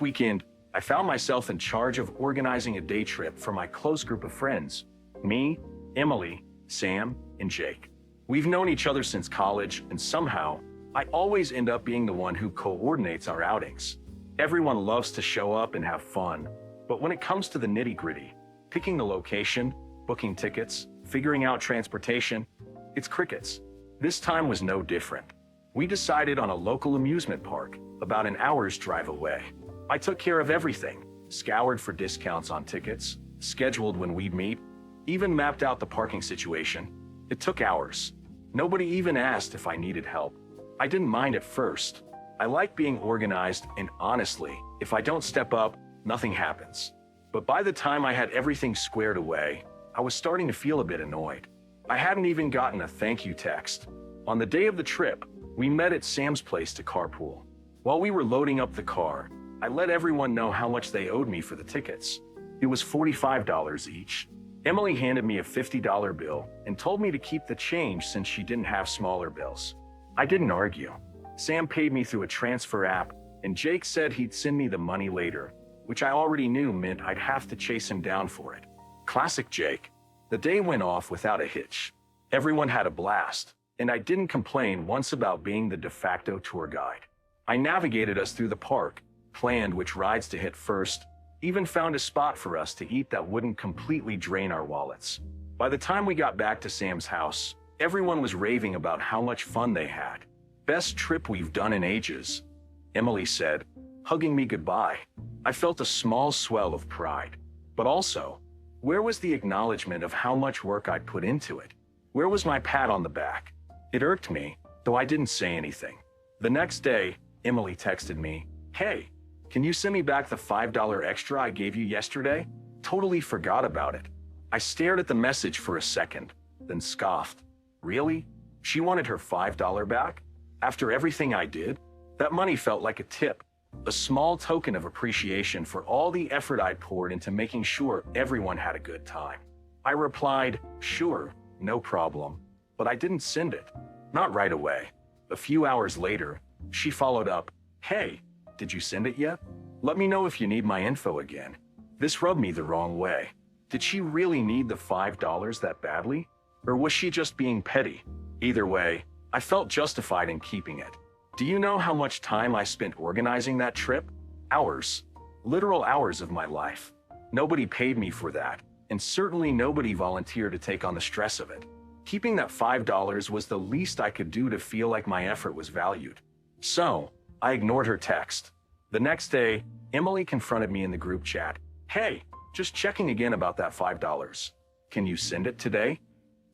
Weekend, I found myself in charge of organizing a day trip for my close group of friends. Me, Emily, Sam, and Jake. We've known each other since college, and somehow, I always end up being the one who coordinates our outings. Everyone loves to show up and have fun, but when it comes to the nitty-gritty, picking the location, booking tickets, figuring out transportation, it's crickets. This time was no different. We decided on a local amusement park, about an hour's drive away. I took care of everything, scoured for discounts on tickets, scheduled when we'd meet, even mapped out the parking situation. It took hours. Nobody even asked if I needed help. I didn't mind at first. I like being organized, and honestly, if I don't step up, nothing happens. But by the time I had everything squared away, I was starting to feel a bit annoyed. I hadn't even gotten a thank you text. On the day of the trip, we met at Sam's place to carpool. While we were loading up the car, I let everyone know how much they owed me for the tickets. It was $45 each. Emily handed me a $50 bill and told me to keep the change since she didn't have smaller bills. I didn't argue. Sam paid me through a transfer app, and Jake said he'd send me the money later, which I already knew meant I'd have to chase him down for it. Classic Jake. The day went off without a hitch. Everyone had a blast, and I didn't complain once about being the de facto tour guide. I navigated us through the park, planned which rides to hit first, even found a spot for us to eat that wouldn't completely drain our wallets. By the time we got back to Sam's house, everyone was raving about how much fun they had. Best trip we've done in ages, Emily said, hugging me goodbye. I felt a small swell of pride. But also, where was the acknowledgement of how much work I'd put into it? Where was my pat on the back? It irked me, though I didn't say anything. The next day, Emily texted me, "Hey, can you send me back the $5 extra I gave you yesterday? Totally forgot about it." I stared at the message for a second, then scoffed. Really? She wanted her $5 back? After everything I did? That money felt like a tip, a small token of appreciation for all the effort I'd poured into making sure everyone had a good time. I replied, "Sure, no problem," but I didn't send it. Not right away. A few hours later, she followed up, "Hey, did you send it yet? Let me know if you need my info again." This rubbed me the wrong way. Did she really need the $5 that badly? Or was she just being petty? Either way, I felt justified in keeping it. Do you know how much time I spent organizing that trip? Hours. Literal hours of my life. Nobody paid me for that, and certainly nobody volunteered to take on the stress of it. Keeping that $5 was the least I could do to feel like my effort was valued. So, I ignored her text. The next day, Emily confronted me in the group chat. "Hey, just checking again about that $5. Can you send it today?"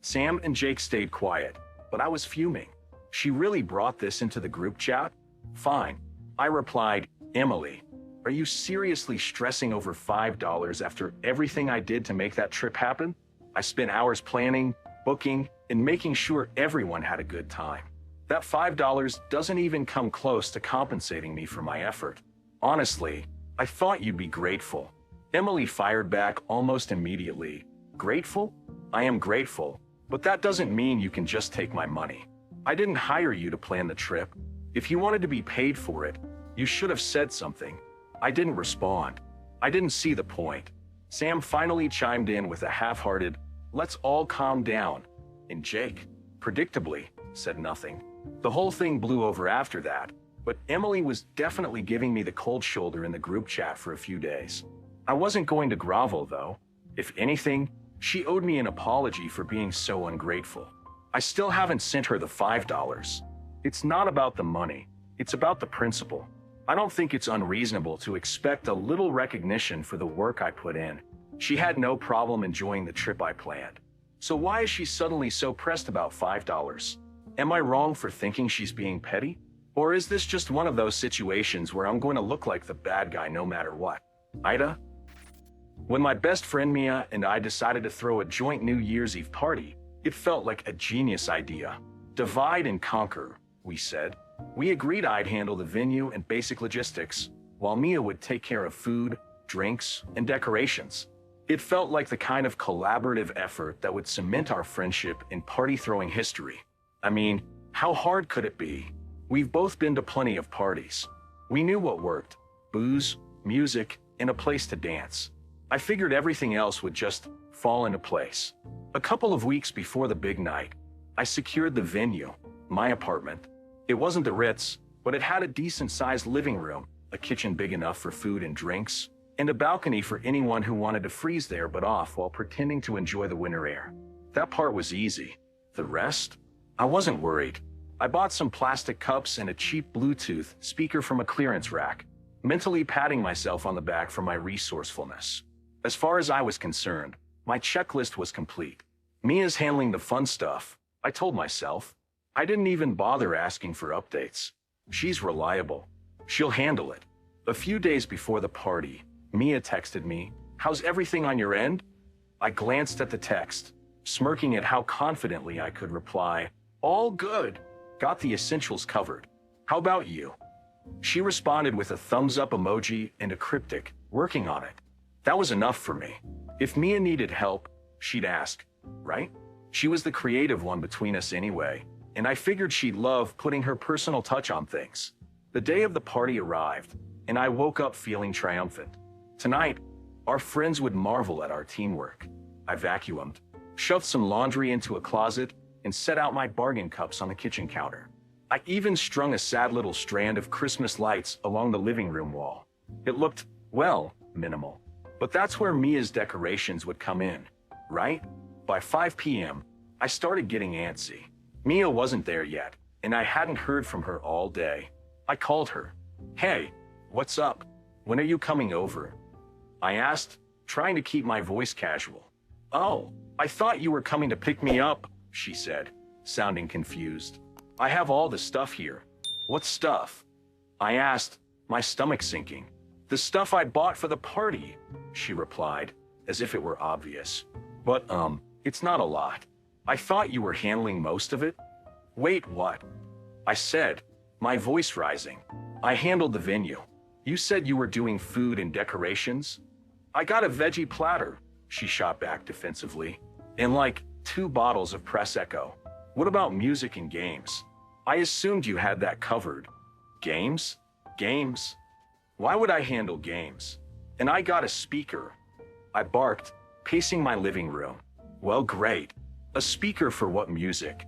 Sam and Jake stayed quiet, but I was fuming. She really brought this into the group chat? Fine. I replied, "Emily, are you seriously stressing over $5 after everything I did to make that trip happen? I spent hours planning, booking, and making sure everyone had a good time. That $5 doesn't even come close to compensating me for my effort. Honestly, I thought you'd be grateful." Emily fired back almost immediately. "Grateful? I am grateful, but that doesn't mean you can just take my money. I didn't hire you to plan the trip. If you wanted to be paid for it, you should have said something." I didn't respond. I didn't see the point. Sam finally chimed in with a half-hearted, "Let's all calm down," and Jake, predictably, said nothing. The whole thing blew over after that, but Emily was definitely giving me the cold shoulder in the group chat for a few days. I wasn't going to grovel, though. If anything, she owed me an apology for being so ungrateful. I still haven't sent her the $5. It's not about the money, it's about the principle. I don't think it's unreasonable to expect a little recognition for the work I put in. She had no problem enjoying the trip I planned. So why is she suddenly so pressed about $5? Am I wrong for thinking she's being petty? Or is this just one of those situations where I'm going to look like the bad guy no matter what? AITA? When my best friend Mia and I decided to throw a joint New Year's Eve party, it felt like a genius idea. Divide and conquer, we said. We agreed I'd handle the venue and basic logistics, while Mia would take care of food, drinks, and decorations. It felt like the kind of collaborative effort that would cement our friendship in party-throwing history. I mean, how hard could it be? We've both been to plenty of parties. We knew what worked: booze, music, and a place to dance. I figured everything else would just fall into place. A couple of weeks before the big night, I secured the venue, my apartment. It wasn't the Ritz, but it had a decent-sized living room, a kitchen big enough for food and drinks, and a balcony for anyone who wanted to freeze there but off while pretending to enjoy the winter air. That part was easy. The rest? I wasn't worried. I bought some plastic cups and a cheap Bluetooth speaker from a clearance rack, mentally patting myself on the back for my resourcefulness. As far as I was concerned, my checklist was complete. Mia's handling the fun stuff, I told myself. I didn't even bother asking for updates. She's reliable. She'll handle it. A few days before the party, Mia texted me, "How's everything on your end?" I glanced at the text, smirking at how confidently I could reply, "All good. Got the essentials covered. How about you?" She responded with a thumbs up emoji and a cryptic, "Working on it." That was enough for me. If Mia needed help, she'd ask, right? She was the creative one between us anyway, and I figured she'd love putting her personal touch on things. The day of the party arrived, and I woke up feeling triumphant. Tonight, our friends would marvel at our teamwork. I vacuumed, shoved some laundry into a closet, and set out my bargain cups on the kitchen counter. I even strung a sad little strand of Christmas lights along the living room wall. It looked, well, minimal. But that's where Mia's decorations would come in, right? By 5 p.m., I started getting antsy. Mia wasn't there yet, and I hadn't heard from her all day. I called her. "Hey, what's up? When are you coming over?" I asked, trying to keep my voice casual. "Oh, I thought you were coming to pick me up," she said, sounding confused. "I have all the stuff here." "What stuff?" I asked, my stomach sinking. "The stuff I bought for the party," she replied, as if it were obvious. "But, it's not a lot. I thought you were handling most of it." "Wait, what?" I said, my voice rising. "I handled the venue. You said you were doing food and decorations?" "I got a veggie platter," she shot back defensively, "and like 2 bottles of Prosecco. What about music and games? I assumed you had that covered." "Games? Games? Why would I handle games? And I got a speaker." I barked, pacing my living room. "Well, great. A speaker for what music?"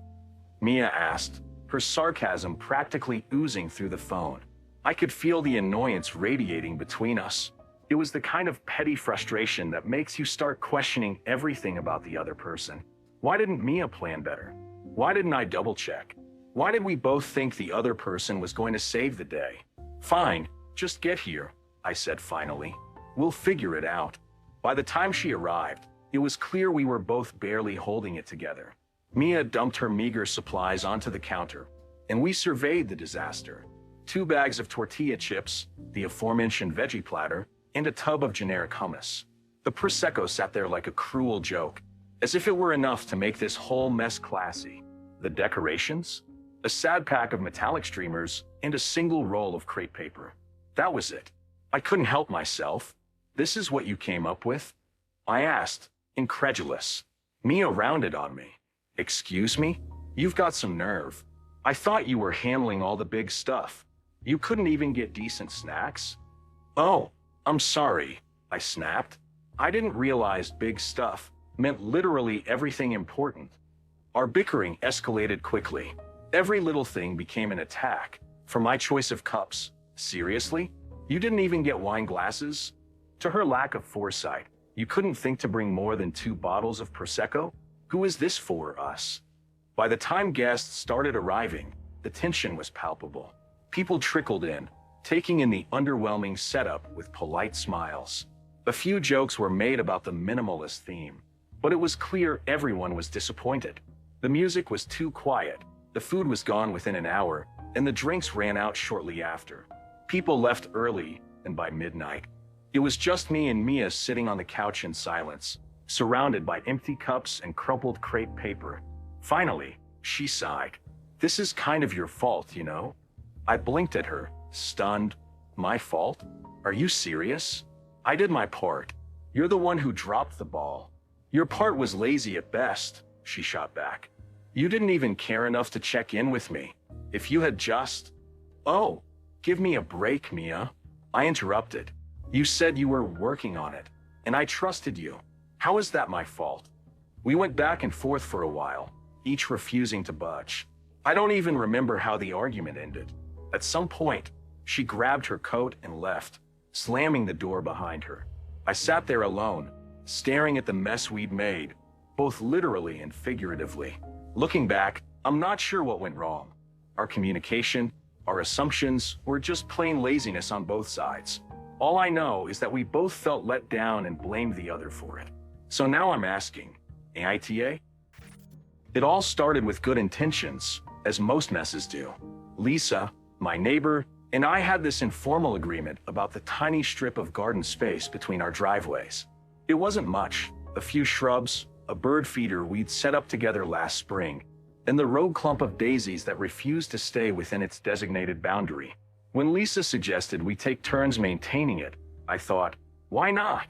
Mia asked, her sarcasm practically oozing through the phone. I could feel the annoyance radiating between us. It was the kind of petty frustration that makes you start questioning everything about the other person. Why didn't Mia plan better? Why didn't I double-check? Why did we both think the other person was going to save the day? "Fine, just get here," I said finally. "We'll figure it out." By the time she arrived, it was clear we were both barely holding it together. Mia dumped her meager supplies onto the counter, and we surveyed the disaster. 2 bags of tortilla chips, the aforementioned veggie platter, and a tub of generic hummus. The Prosecco sat there like a cruel joke, as if it were enough to make this whole mess classy. The decorations? A sad pack of metallic streamers and a single roll of crepe paper. That was it. I couldn't help myself. "This is what you came up with?" I asked, incredulous. Mia rounded on me. "Excuse me? You've got some nerve. I thought you were handling all the big stuff. You couldn't even get decent snacks?" "Oh, I'm sorry," I snapped. I didn't realize big stuff meant literally everything important. Our bickering escalated quickly. Every little thing became an attack. For my choice of cups. "Seriously? You didn't even get wine glasses?" To her lack of foresight, you couldn't think to bring more than 2 bottles of Prosecco? Who is this for, us? By the time guests started arriving, the tension was palpable. People trickled in, taking in the underwhelming setup with polite smiles. A few jokes were made about the minimalist theme, but it was clear everyone was disappointed. The music was too quiet, the food was gone within an hour, and the drinks ran out shortly after. People left early, and by midnight, it was just me and Mia sitting on the couch in silence, surrounded by empty cups and crumpled crepe paper. Finally, she sighed. "This is kind of your fault, you know?" I blinked at her, stunned. "My fault? Are you serious?" "I did my part. You're the one who dropped the ball." "Your part was lazy at best," she shot back. "You didn't even care enough to check in with me. If you had just—" "Oh, give me a break, Mia," I interrupted. You said you were working on it, and I trusted you. How is that my fault? We went back and forth for a while, each refusing to budge. I don't even remember how the argument ended. At some point, she grabbed her coat and left, slamming the door behind her. I sat there alone, staring at the mess we'd made, both literally and figuratively. Looking back, I'm not sure what went wrong. Our communication, our assumptions, or just plain laziness on both sides. All I know is that we both felt let down and blamed the other for it. So now I'm asking, AITA? It all started with good intentions, as most messes do. Lisa, my neighbor, and I had this informal agreement about the tiny strip of garden space between our driveways. It wasn't much, a few shrubs, a bird feeder we'd set up together last spring, and the rogue clump of daisies that refused to stay within its designated boundary. When Lisa suggested we take turns maintaining it, I thought, why not?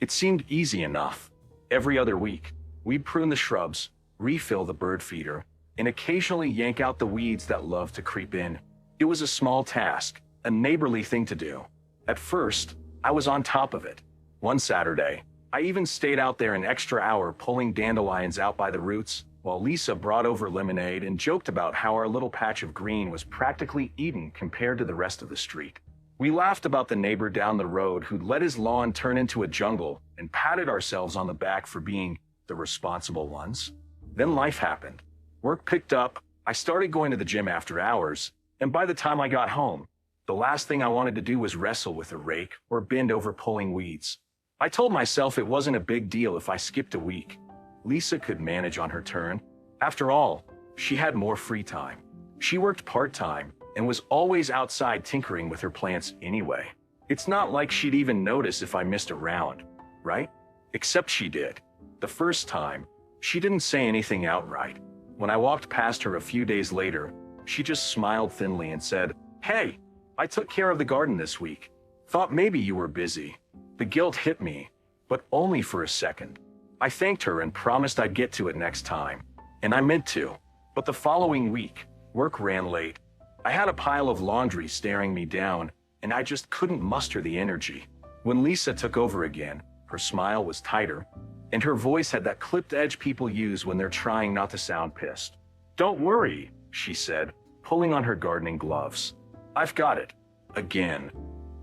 It seemed easy enough. Every other week, we'd prune the shrubs, refill the bird feeder, and occasionally yank out the weeds that loved to creep in. It was a small task, a neighborly thing to do. At first, I was on top of it. One Saturday, I even stayed out there an extra hour pulling dandelions out by the roots, while Lisa brought over lemonade and joked about how our little patch of green was practically Eden compared to the rest of the street. We laughed about the neighbor down the road who'd let his lawn turn into a jungle and patted ourselves on the back for being the responsible ones. Then life happened. Work picked up, I started going to the gym after hours, and by the time I got home, the last thing I wanted to do was wrestle with a rake or bend over pulling weeds. I told myself it wasn't a big deal if I skipped a week. Lisa could manage on her turn. After all, she had more free time. She worked part-time and was always outside tinkering with her plants anyway. It's not like she'd even notice if I missed a round, right? Except she did. The first time, she didn't say anything outright. When I walked past her a few days later, she just smiled thinly and said, "Hey, I took care of the garden this week. Thought maybe you were busy." The guilt hit me, but only for a second. I thanked her and promised I'd get to it next time. And I meant to. But the following week, work ran late. I had a pile of laundry staring me down, and I just couldn't muster the energy. When Lisa took over again, her smile was tighter, and her voice had that clipped edge people use when they're trying not to sound pissed. "Don't worry," she said, pulling on her gardening gloves. "I've got it. Again."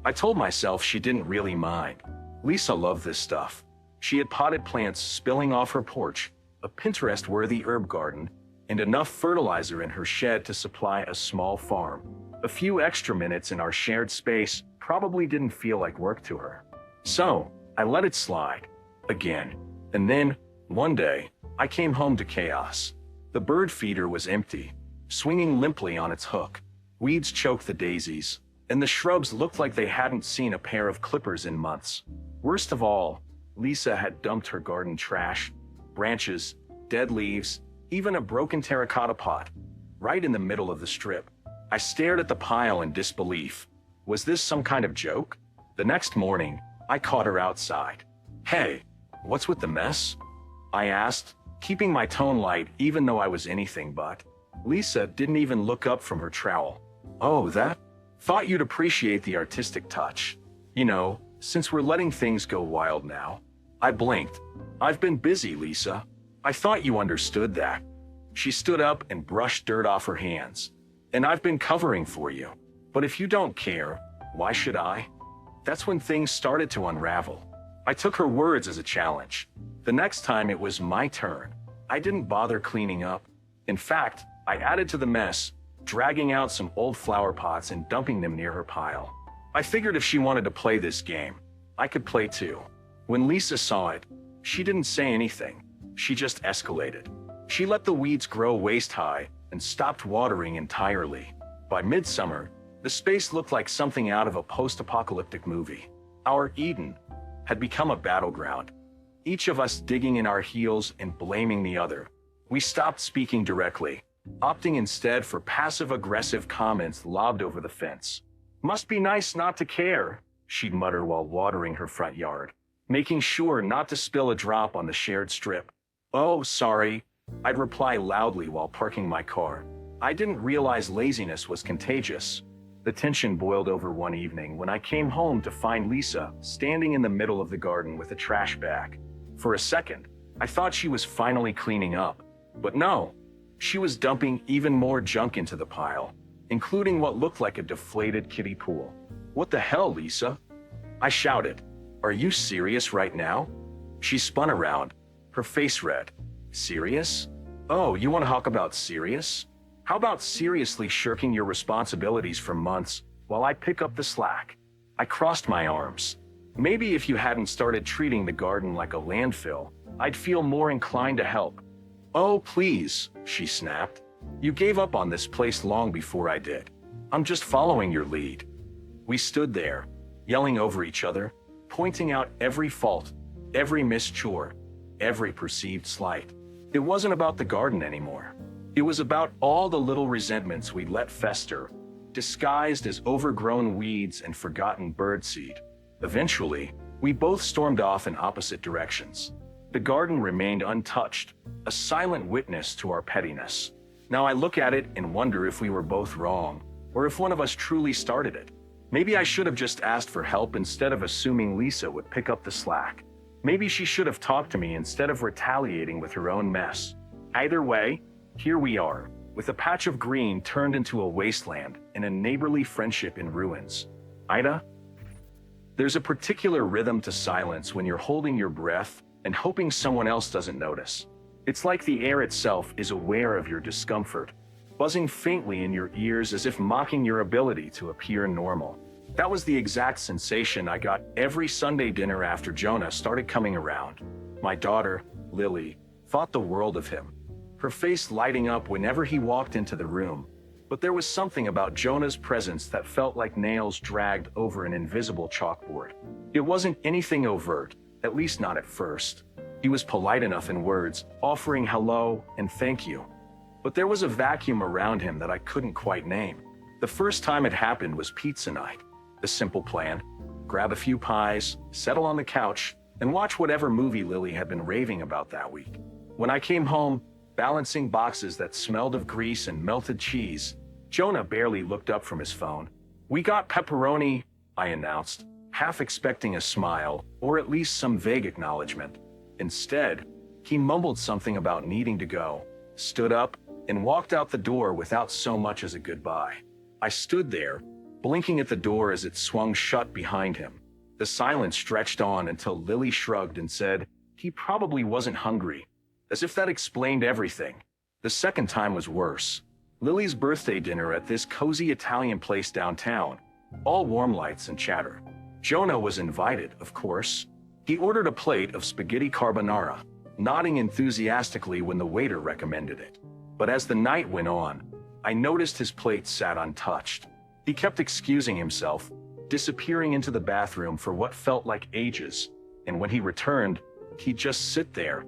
I told myself she didn't really mind. Lisa loved this stuff. She had potted plants spilling off her porch, a Pinterest-worthy herb garden, and enough fertilizer in her shed to supply a small farm. A few extra minutes in our shared space probably didn't feel like work to her. So, I let it slide. Again. And then, one day, I came home to chaos. The bird feeder was empty, swinging limply on its hook. Weeds choked the daisies, and the shrubs looked like they hadn't seen a pair of clippers in months. Worst of all, Lisa had dumped her garden trash, branches, dead leaves, even a broken terracotta pot, right in the middle of the strip. I stared at the pile in disbelief. Was this some kind of joke? The next morning, I caught her outside. "Hey, what's with the mess?" I asked, keeping my tone light even though I was anything but. Lisa didn't even look up from her trowel. "Oh, that? Thought you'd appreciate the artistic touch. You know, since we're letting things go wild now." I blinked. "I've been busy, Lisa. I thought you understood that." She stood up and brushed dirt off her hands. "And I've been covering for you. But if you don't care, why should I?" That's when things started to unravel. I took her words as a challenge. The next time it was my turn. I didn't bother cleaning up. In fact, I added to the mess, dragging out some old flower pots and dumping them near her pile. I figured if she wanted to play this game, I could play too. When Lisa saw it, she didn't say anything. She just escalated. She let the weeds grow waist-high and stopped watering entirely. By midsummer, the space looked like something out of a post-apocalyptic movie. Our Eden had become a battleground, each of us digging in our heels and blaming the other. We stopped speaking directly, opting instead for passive-aggressive comments lobbed over the fence. "Must be nice not to care," she'd mutter while watering her front yard, making sure not to spill a drop on the shared strip. "Oh, sorry," I'd reply loudly while parking my car. I didn't realize laziness was contagious. The tension boiled over one evening when I came home to find Lisa standing in the middle of the garden with a trash bag. For a second, I thought she was finally cleaning up, but no, she was dumping even more junk into the pile, including what looked like a deflated kiddie pool. "What the hell, Lisa?" I shouted. "Are you serious right now?" She spun around, her face red. "Serious? Oh, you want to talk about serious? How about seriously shirking your responsibilities for months while I pick up the slack?" I crossed my arms. Maybe if you hadn't started treating the garden like a landfill, I'd feel more inclined to help. "Oh, please," she snapped. "You gave up on this place long before I did. I'm just following your lead." We stood there, yelling over each other, pointing out every fault, every missed chore, every perceived slight. It wasn't about the garden anymore. It was about all the little resentments we'd let fester, disguised as overgrown weeds and forgotten birdseed. Eventually, we both stormed off in opposite directions. The garden remained untouched, a silent witness to our pettiness. Now I look at it and wonder if we were both wrong, or if one of us truly started it. Maybe I should have just asked for help instead of assuming Lisa would pick up the slack. Maybe she should have talked to me instead of retaliating with her own mess. Either way, here we are, with a patch of green turned into a wasteland and a neighborly friendship in ruins. AITA? There's a particular rhythm to silence when you're holding your breath and hoping someone else doesn't notice. It's like the air itself is aware of your discomfort, buzzing faintly in your ears as if mocking your ability to appear normal. That was the exact sensation I got every Sunday dinner after Jonah started coming around. My daughter, Lily, thought the world of him, her face lighting up whenever he walked into the room. But there was something about Jonah's presence that felt like nails dragged over an invisible chalkboard. It wasn't anything overt, at least not at first. He was polite enough in words, offering hello and thank you. But there was a vacuum around him that I couldn't quite name. The first time it happened was pizza night. The simple plan: grab a few pies, settle on the couch, and watch whatever movie Lily had been raving about that week. When I came home, balancing boxes that smelled of grease and melted cheese, Jonah barely looked up from his phone. "We got pepperoni," I announced, half expecting a smile, or at least some vague acknowledgement. Instead, he mumbled something about needing to go, stood up, and walked out the door without so much as a goodbye. I stood there, blinking at the door as it swung shut behind him. The silence stretched on until Lily shrugged and said he probably wasn't hungry, as if that explained everything. The second time was worse. Lily's birthday dinner at this cozy Italian place downtown, all warm lights and chatter. Jonah was invited, of course. He ordered a plate of spaghetti carbonara, nodding enthusiastically when the waiter recommended it. But as the night went on, I noticed his plate sat untouched. He kept excusing himself, disappearing into the bathroom for what felt like ages, and when he returned, he'd just sit there,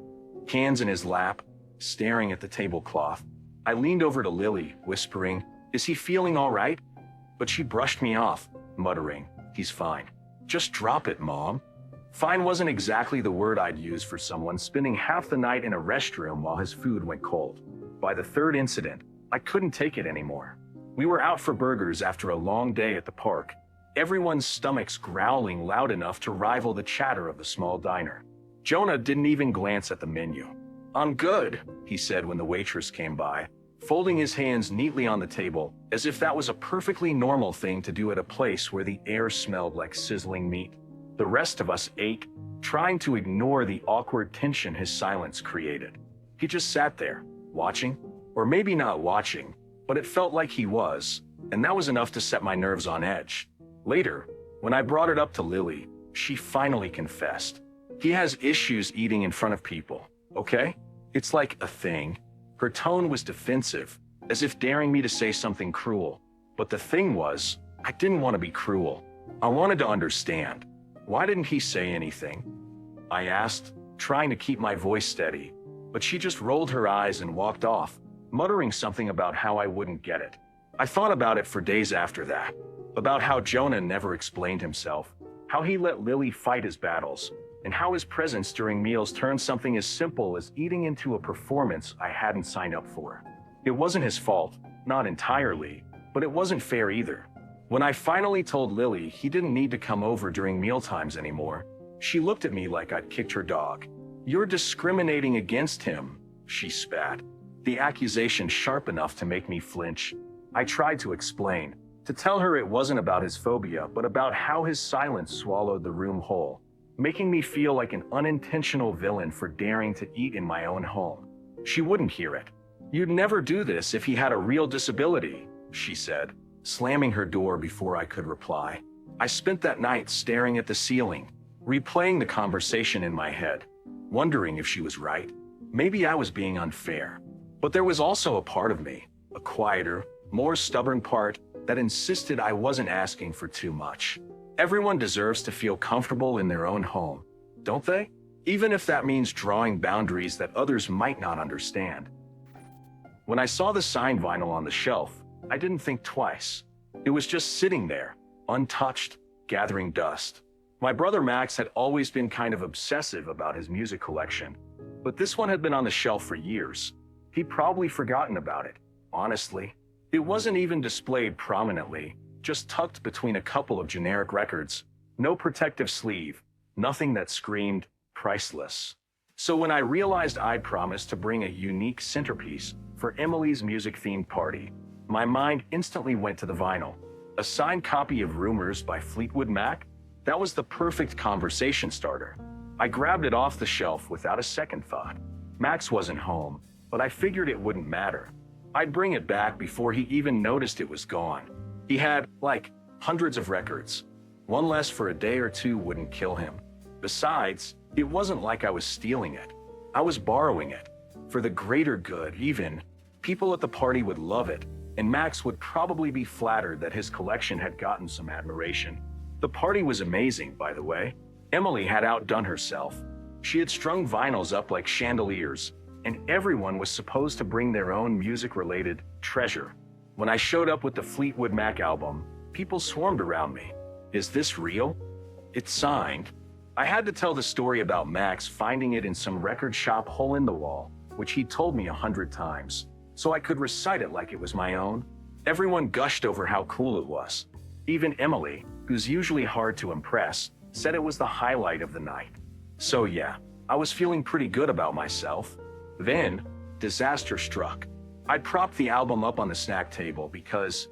hands in his lap, staring at the tablecloth. I leaned over to Lily, whispering, "Is he feeling all right?" But she brushed me off, muttering, "He's fine. Just drop it, Mom." Fine wasn't exactly the word I'd use for someone spending half the night in a restroom while his food went cold. By the third incident, I couldn't take it anymore. We were out for burgers after a long day at the park, everyone's stomachs growling loud enough to rival the chatter of the small diner. Jonah didn't even glance at the menu. "I'm good," he said when the waitress came by, folding his hands neatly on the table, as if that was a perfectly normal thing to do at a place where the air smelled like sizzling meat. The rest of us ate, trying to ignore the awkward tension his silence created. He just sat there, watching, or maybe not watching, but it felt like he was, and that was enough to set my nerves on edge. Later, when I brought it up to Lily, she finally confessed. "He has issues eating in front of people, okay? It's like a thing." Her tone was defensive, as if daring me to say something cruel. But the thing was, I didn't want to be cruel. I wanted to understand. "Why didn't he say anything?" I asked, trying to keep my voice steady, but she just rolled her eyes and walked off, muttering something about how I wouldn't get it. I thought about it for days after that, about how Jonah never explained himself, how he let Lily fight his battles, and how his presence during meals turned something as simple as eating into a performance I hadn't signed up for. It wasn't his fault, not entirely, but it wasn't fair either. When I finally told Lily he didn't need to come over during mealtimes anymore, she looked at me like I'd kicked her dog. "You're discriminating against him," she spat, the accusation sharp enough to make me flinch. I tried to explain, to tell her it wasn't about his phobia, but about how his silence swallowed the room whole, making me feel like an unintentional villain for daring to eat in my own home. She wouldn't hear it. "You'd never do this if he had a real disability," she said, slamming her door before I could reply. I spent that night staring at the ceiling, replaying the conversation in my head, wondering if she was right. Maybe I was being unfair. But there was also a part of me, a quieter, more stubborn part, that insisted I wasn't asking for too much. Everyone deserves to feel comfortable in their own home, don't they? Even if that means drawing boundaries that others might not understand. When I saw the signed vinyl on the shelf, I didn't think twice. It was just sitting there, untouched, gathering dust. My brother Max had always been kind of obsessive about his music collection, but this one had been on the shelf for years. He'd probably forgotten about it, honestly. It wasn't even displayed prominently, just tucked between a couple of generic records. No protective sleeve, nothing that screamed priceless. So when I realized I'd promised to bring a unique centerpiece for Emily's music-themed party, my mind instantly went to the vinyl. A signed copy of Rumors by Fleetwood Mac? That was the perfect conversation starter. I grabbed it off the shelf without a second thought. Max wasn't home, but I figured it wouldn't matter. I'd bring it back before he even noticed it was gone. He had, like, hundreds of records. One less for a day or two wouldn't kill him. Besides, it wasn't like I was stealing it. I was borrowing it. For the greater good, even. People at the party would love it, and Max would probably be flattered that his collection had gotten some admiration. The party was amazing, by the way. Emily had outdone herself. She had strung vinyls up like chandeliers, and everyone was supposed to bring their own music-related treasure. When I showed up with the Fleetwood Mac album, people swarmed around me. "Is this real?" "It's signed." I had to tell the story about Max finding it in some record shop hole in the wall, which he told me 100 times, so I could recite it like it was my own. Everyone gushed over how cool it was. Even Emily, who's usually hard to impress, said it was the highlight of the night. So yeah, I was feeling pretty good about myself. Then, disaster struck. I'd propped the album up on the snack table because,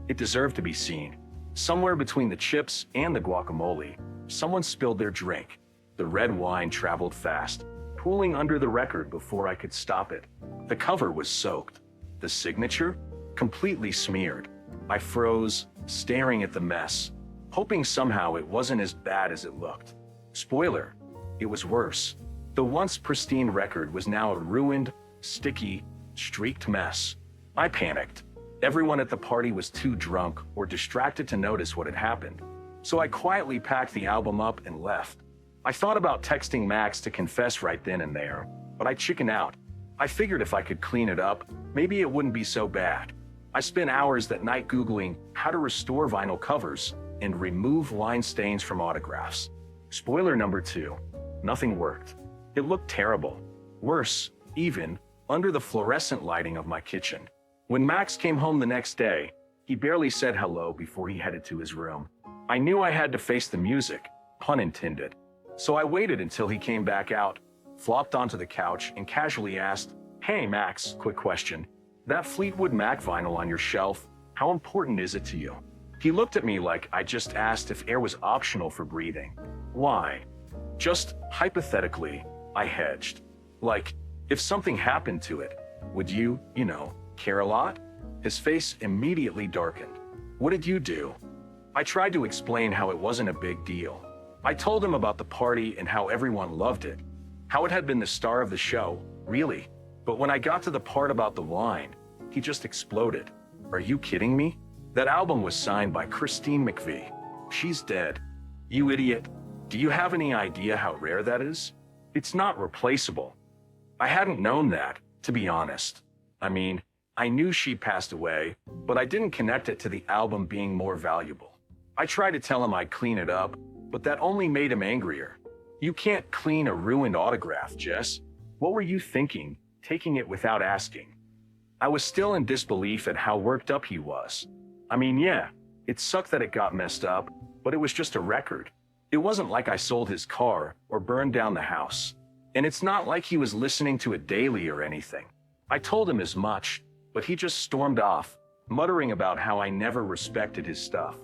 it deserved to be seen. Somewhere between the chips and the guacamole, someone spilled their drink. The red wine traveled fast, pooling under the record before I could stop it. The cover was soaked. The signature? Completely smeared. I froze, staring at the mess, hoping somehow it wasn't as bad as it looked. Spoiler, it was worse. The once pristine record was now a ruined, sticky, streaked mess. I panicked. Everyone at the party was too drunk or distracted to notice what had happened, so I quietly packed the album up and left. I thought about texting Max to confess right then and there, but I chickened out. I figured if I could clean it up, maybe it wouldn't be so bad. I spent hours that night Googling how to restore vinyl covers and remove line stains from autographs. Spoiler number 2, nothing worked. It looked terrible. Worse, even, under the fluorescent lighting of my kitchen. When Max came home the next day, he barely said hello before he headed to his room. I knew I had to face the music, pun intended. So I waited until he came back out, flopped onto the couch, and casually asked, "Hey Max, quick question. That Fleetwood Mac vinyl on your shelf, how important is it to you?" He looked at me like I just asked if air was optional for breathing. Why? Just hypothetically, I hedged. Like, if something happened to it, would you, care a lot? His face immediately darkened. "What did you do?" I tried to explain how it wasn't a big deal. I told him about the party and how everyone loved it, how it had been the star of the show, really. But when I got to the part about the wine, he just exploded. "Are you kidding me? That album was signed by Christine McVie. She's dead. You idiot. Do you have any idea how rare that is? It's not replaceable." I hadn't known that, to be honest. I mean, I knew she passed away, but I didn't connect it to the album being more valuable. I tried to tell him I'd clean it up, but that only made him angrier. "You can't clean a ruined autograph, Jess. What were you thinking, taking it without asking?" I was still in disbelief at how worked up he was. I mean, yeah, It sucked that it got messed up, but it was just a record. It wasn't like I sold his car or burned down the house. And it's not like he was listening to it daily or anything. I told him as much, but he just stormed off, muttering about how I never respected his stuff.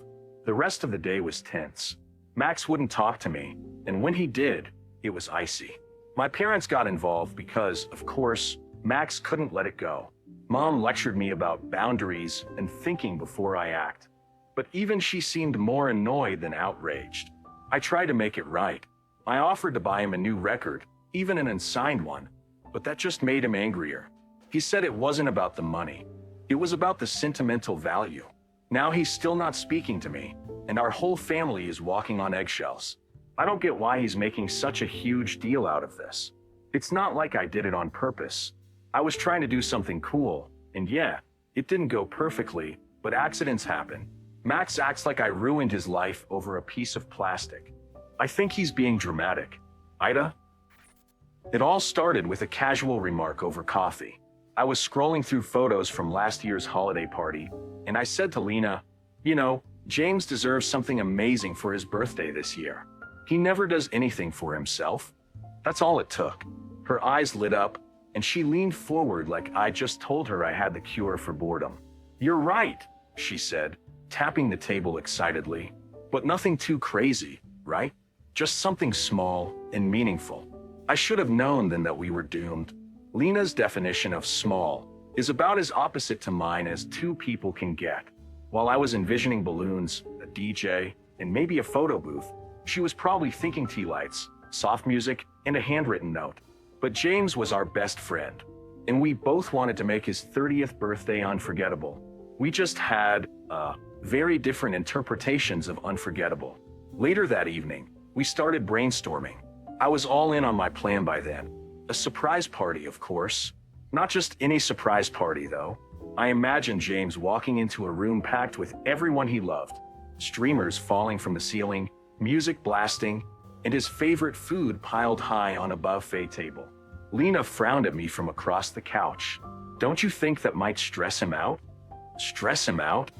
The rest of the day was tense. Max wouldn't talk to me, and when he did, it was icy. My parents got involved because, of course, Max couldn't let it go. Mom lectured me about boundaries and thinking before I act. But even she seemed more annoyed than outraged. I tried to make it right. I offered to buy him a new record, even an unsigned one, but that just made him angrier. He said it wasn't about the money. It was about the sentimental value. Now he's still not speaking to me, and our whole family is walking on eggshells. I don't get why he's making such a huge deal out of this. It's not like I did it on purpose. I was trying to do something cool, and yeah, it didn't go perfectly, but accidents happen. Max acts like I ruined his life over a piece of plastic. I think he's being dramatic. AITA? It all started with a casual remark over coffee. I was scrolling through photos from last year's holiday party, and I said to Lena, "You know, James deserves something amazing for his birthday this year. He never does anything for himself." That's all it took. Her eyes lit up, and she leaned forward like I just told her I had the cure for boredom. "You're right," she said, tapping the table excitedly. "But nothing too crazy, right? Just something small and meaningful." I should have known then that we were doomed. Lena's definition of small is about as opposite to mine as two people can get. While I was envisioning balloons, a DJ, and maybe a photo booth, she was probably thinking tea lights, soft music, and a handwritten note. But James was our best friend, and we both wanted to make his 30th birthday unforgettable. We just had, very different interpretations of unforgettable. Later that evening, we started brainstorming. I was all in on my plan by then. A surprise party, of course. Not just any surprise party, though. I imagined James walking into a room packed with everyone he loved. Streamers falling from the ceiling, music blasting, and his favorite food piled high on a buffet table. Lena frowned at me from across the couch. "Don't you think that might stress him out?" "Stress him out?"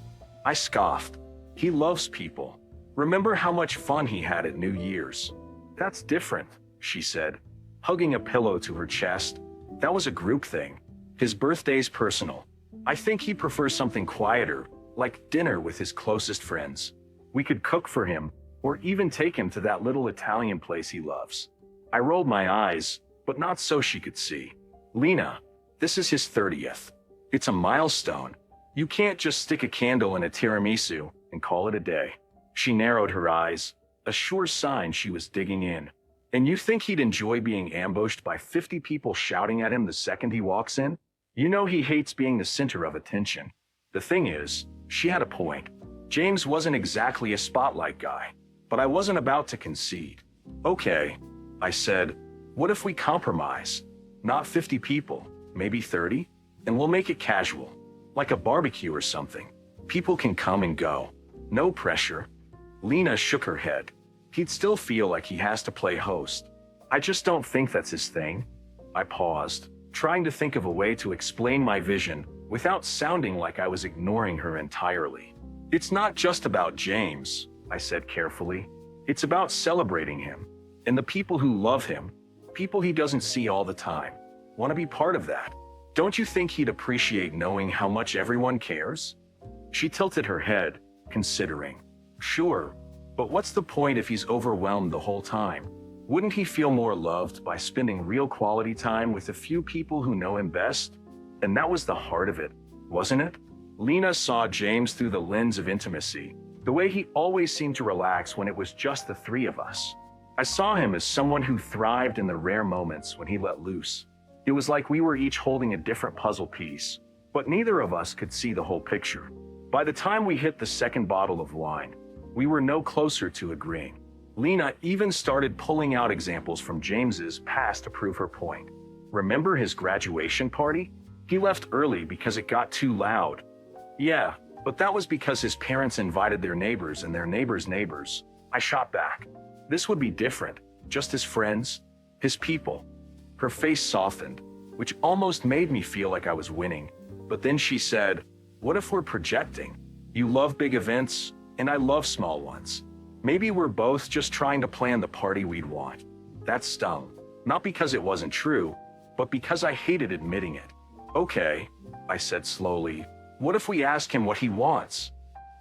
I scoffed. "He loves people. Remember how much fun he had at New Year's." "That's different," she said, hugging a pillow to her chest. "That was a group thing. His birthday's personal. I think he prefers something quieter, like dinner with his closest friends. We could cook for him, or even take him to that little Italian place he loves." I rolled my eyes, but not so she could see. "Lena, this is his 30th. It's a milestone. You can't just stick a candle in a tiramisu and call it a day." She narrowed her eyes, a sure sign she was digging in. "And you think he'd enjoy being ambushed by 50 people shouting at him the second he walks in? You know he hates being the center of attention." The thing is, she had a point. James wasn't exactly a spotlight guy, but I wasn't about to concede. "Okay," I said, "what if we compromise? Not 50 people, maybe 30? And we'll make it casual, like a barbecue or something. People can come and go. No pressure." Lena shook her head. "He'd still feel like he has to play host. I just don't think that's his thing." I paused, trying to think of a way to explain my vision without sounding like I was ignoring her entirely. "It's not just about James," I said carefully. "It's about celebrating him, and the people who love him, people he doesn't see all the time, want to be part of that. Don't you think he'd appreciate knowing how much everyone cares?" She tilted her head, considering. "Sure, but what's the point if he's overwhelmed the whole time? Wouldn't he feel more loved by spending real quality time with a few people who know him best?" And that was the heart of it, wasn't it? Lena saw James through the lens of intimacy, the way he always seemed to relax when it was just the three of us. I saw him as someone who thrived in the rare moments when he let loose. It was like we were each holding a different puzzle piece, but neither of us could see the whole picture. By the time we hit the second bottle of wine, we were no closer to agreeing. Lena even started pulling out examples from James's past to prove her point. Remember his graduation party? He left early because it got too loud. Yeah, but that was because his parents invited their neighbors and their neighbors' neighbors. I shot back. This would be different, just his friends, his people. Her face softened, which almost made me feel like I was winning. But then she said, "What if we're projecting? You love big events, and I love small ones. Maybe we're both just trying to plan the party we'd want. That stung. Not because it wasn't true, but because I hated admitting it. Okay, I said slowly. What if we ask him what he wants?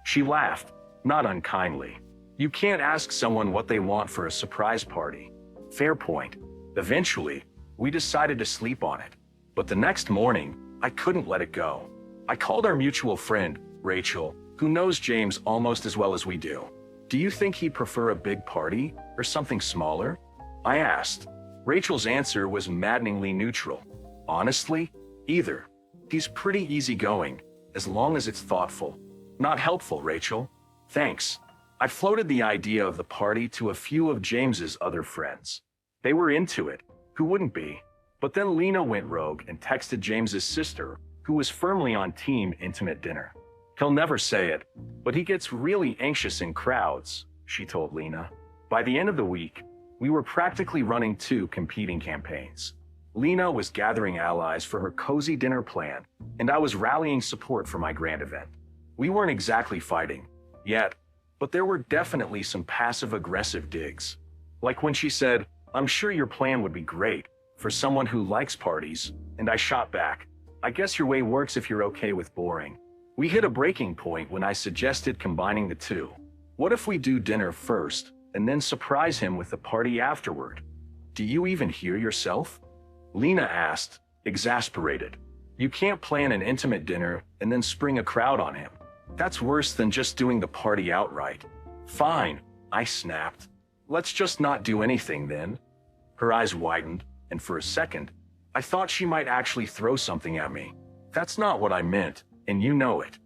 She laughed, not unkindly. You can't ask someone what they want for a surprise party. Fair point. Eventually, we decided to sleep on it. But the next morning, I couldn't let it go. I called our mutual friend, Rachel, who knows James almost as well as we do. Do you think he'd prefer a big party or something smaller? I asked. Rachel's answer was maddeningly neutral. Honestly, either. He's pretty easygoing, as long as it's thoughtful. Not helpful, Rachel. Thanks. I floated the idea of the party to a few of James's other friends. They were into it. Who wouldn't be? But then Lena went rogue and texted James's sister, who was firmly on team intimate dinner. He'll never say it, but he gets really anxious in crowds, she told Lena. By the end of the week, we were practically running 2 competing campaigns. Lena was gathering allies for her cozy dinner plan, and I was rallying support for my grand event. We weren't exactly fighting, yet, but there were definitely some passive-aggressive digs. Like when she said, "I'm sure your plan would be great for someone who likes parties," and I shot back, "I guess your way works if you're okay with boring." We hit a breaking point when I suggested combining the two. What if we do dinner first, and then surprise him with the party afterward? Do you even hear yourself? Lena asked, exasperated. You can't plan an intimate dinner and then spring a crowd on him. That's worse than just doing the party outright. Fine, I snapped. Let's just not do anything then. Her eyes widened, and for a second, I thought she might actually throw something at me. That's not what I meant, and you know it.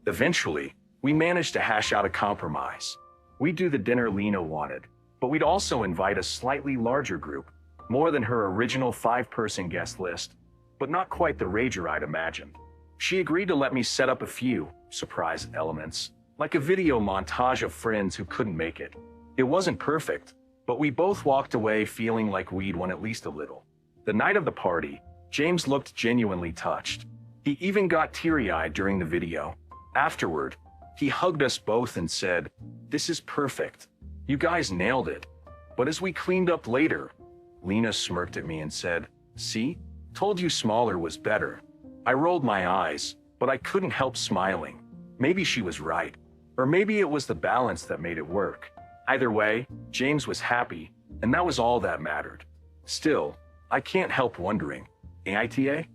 Eventually, we managed to hash out a compromise. We'd do the dinner Lena wanted, but we'd also invite a slightly larger group, more than her original 5-person guest list, but not quite the rager I'd imagined. She agreed to let me set up a few surprise elements, like a video montage of friends who couldn't make it. It wasn't perfect, but we both walked away feeling like we'd won at least a little. The night of the party, James looked genuinely touched. He even got teary-eyed during the video. Afterward, he hugged us both and said, "This is perfect. You guys nailed it." But as we cleaned up later, Lena smirked at me and said, "See? Told you smaller was better." I rolled my eyes, but I couldn't help smiling. Maybe she was right, or maybe it was the balance that made it work. Either way, James was happy, and that was all that mattered. Still, I can't help wondering, AITA?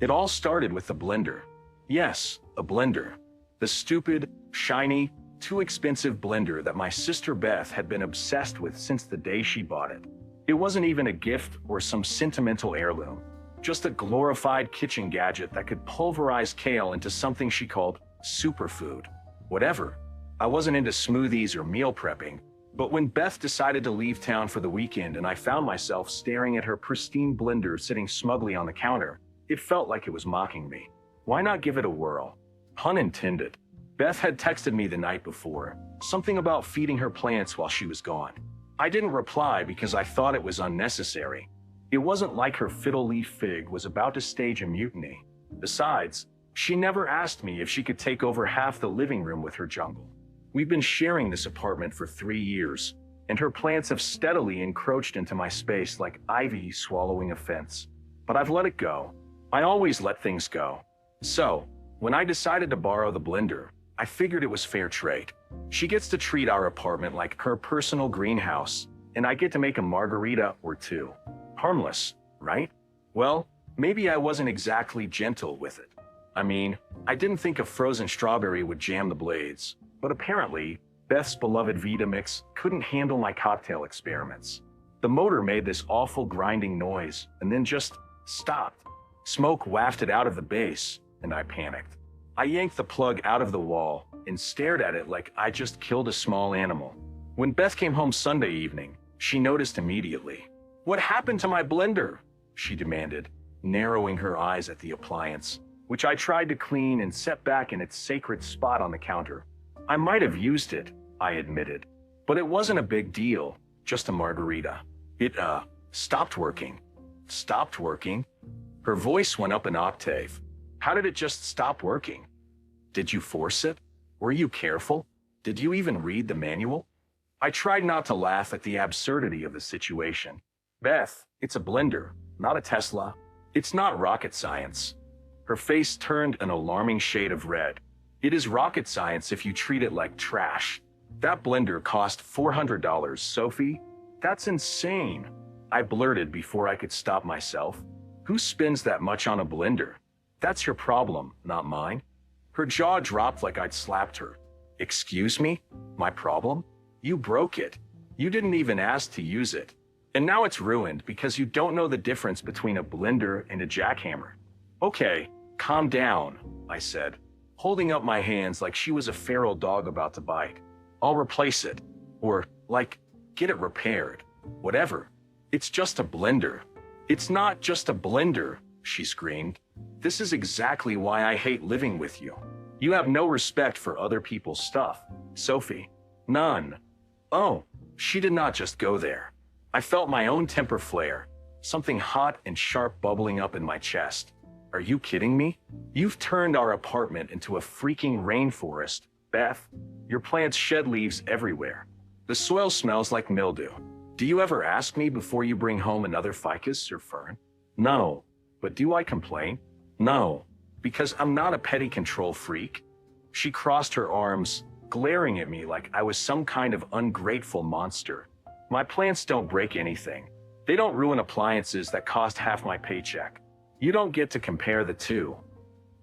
It all started with the blender. Yes, a blender. The stupid, shiny, too expensive blender that my sister Beth had been obsessed with since the day she bought it. It wasn't even a gift or some sentimental heirloom, just a glorified kitchen gadget that could pulverize kale into something she called superfood. Whatever. I wasn't into smoothies or meal prepping, but when Beth decided to leave town for the weekend and I found myself staring at her pristine blender sitting smugly on the counter, it felt like it was mocking me. Why not give it a whirl? Pun intended. Beth had texted me the night before, something about feeding her plants while she was gone. I didn't reply because I thought it was unnecessary. It wasn't like her fiddle leaf fig was about to stage a mutiny. Besides, she never asked me if she could take over half the living room with her jungle. We've been sharing this apartment for 3 years, and her plants have steadily encroached into my space like ivy swallowing a fence. But I've let it go. I always let things go. So, when I decided to borrow the blender, I figured it was fair trade. She gets to treat our apartment like her personal greenhouse, and I get to make a margarita or 2. Harmless, right? Well, maybe I wasn't exactly gentle with it. I mean, I didn't think a frozen strawberry would jam the blades, but apparently, Beth's beloved Vita mix couldn't handle my cocktail experiments. The motor made this awful grinding noise and then just stopped. Smoke wafted out of the base, and I panicked. I yanked the plug out of the wall and stared at it like I just killed a small animal. When Beth came home Sunday evening, she noticed immediately. "What happened to my blender?" she demanded, narrowing her eyes at the appliance, which I tried to clean and set back in its sacred spot on the counter. I might have used it, I admitted, but it wasn't a big deal, just a margarita. It, stopped working. Stopped working? Her voice went up an octave. How did it just stop working? Did you force it? Were you careful? Did you even read the manual? I tried not to laugh at the absurdity of the situation. Beth, it's a blender, not a Tesla. It's not rocket science. Her face turned an alarming shade of red. It is rocket science if you treat it like trash. That blender cost $400, Sophie. That's insane. I blurted before I could stop myself. Who spends that much on a blender? That's your problem, not mine. Her jaw dropped like I'd slapped her. Excuse me? My problem? You broke it. You didn't even ask to use it. And now it's ruined because you don't know the difference between a blender and a jackhammer. Okay, calm down, I said, holding up my hands like she was a feral dog about to bite. I'll replace it. Or, get it repaired. Whatever. It's just a blender. It's not just a blender, she screamed. This is exactly why I hate living with you. You have no respect for other people's stuff, Sophie. None. Oh, she did not just go there. I felt my own temper flare, something hot and sharp bubbling up in my chest. Are you kidding me? You've turned our apartment into a freaking rainforest, Beth. Your plants shed leaves everywhere. The soil smells like mildew. Do you ever ask me before you bring home another ficus or fern? No. But do I complain? No. Because I'm not a petty control freak. She crossed her arms, glaring at me like I was some kind of ungrateful monster. My plants don't break anything. They don't ruin appliances that cost half my paycheck. You don't get to compare the two.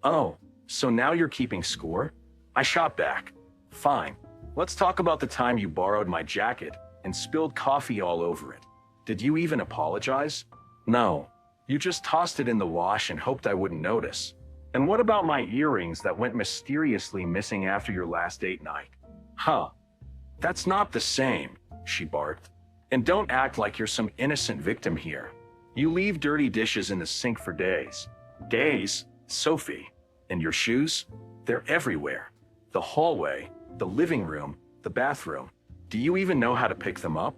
Oh, so now you're keeping score? I shot back. Fine. Let's talk about the time you borrowed my jacket and spilled coffee all over it. Did you even apologize? No. You just tossed it in the wash and hoped I wouldn't notice. And what about my earrings that went mysteriously missing after your last date night? Huh. That's not the same, she barked. And don't act like you're some innocent victim here. You leave dirty dishes in the sink for days. Days? Sophie. And your shoes? They're everywhere. The hallway, the living room, the bathroom. Do you even know how to pick them up?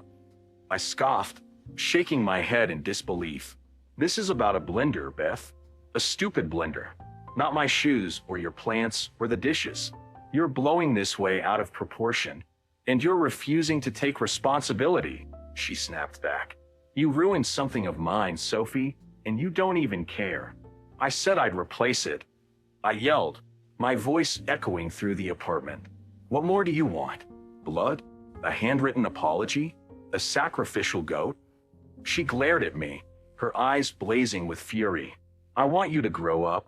I scoffed, shaking my head in disbelief. This is about a blender, Beth. A stupid blender. Not my shoes or your plants or the dishes. You're blowing this way out of proportion. And you're refusing to take responsibility, she snapped back. You ruined something of mine, Sophie, and you don't even care. I said I'd replace it. I yelled, my voice echoing through the apartment. What more do you want? Blood? A handwritten apology? A sacrificial goat? She glared at me, her eyes blazing with fury. I want you to grow up.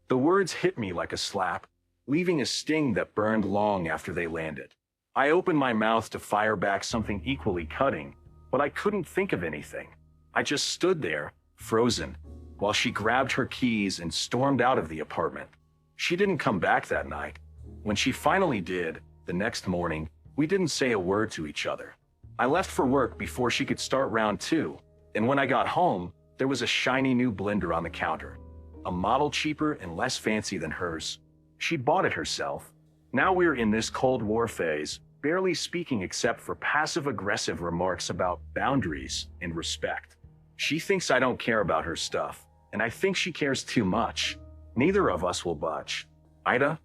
The words hit me like a slap, leaving a sting that burned long after they landed. I opened my mouth to fire back something equally cutting, but I couldn't think of anything. I just stood there, frozen, while she grabbed her keys and stormed out of the apartment. She didn't come back that night. When she finally did, the next morning, we didn't say a word to each other. I left for work before she could start round two, and when I got home, there was a shiny new blender on the counter. A model cheaper and less fancy than hers. She bought it herself. Now we're in this Cold War phase, barely speaking except for passive-aggressive remarks about boundaries and respect. She thinks I don't care about her stuff, and I think she cares too much. Neither of us will budge. AITA?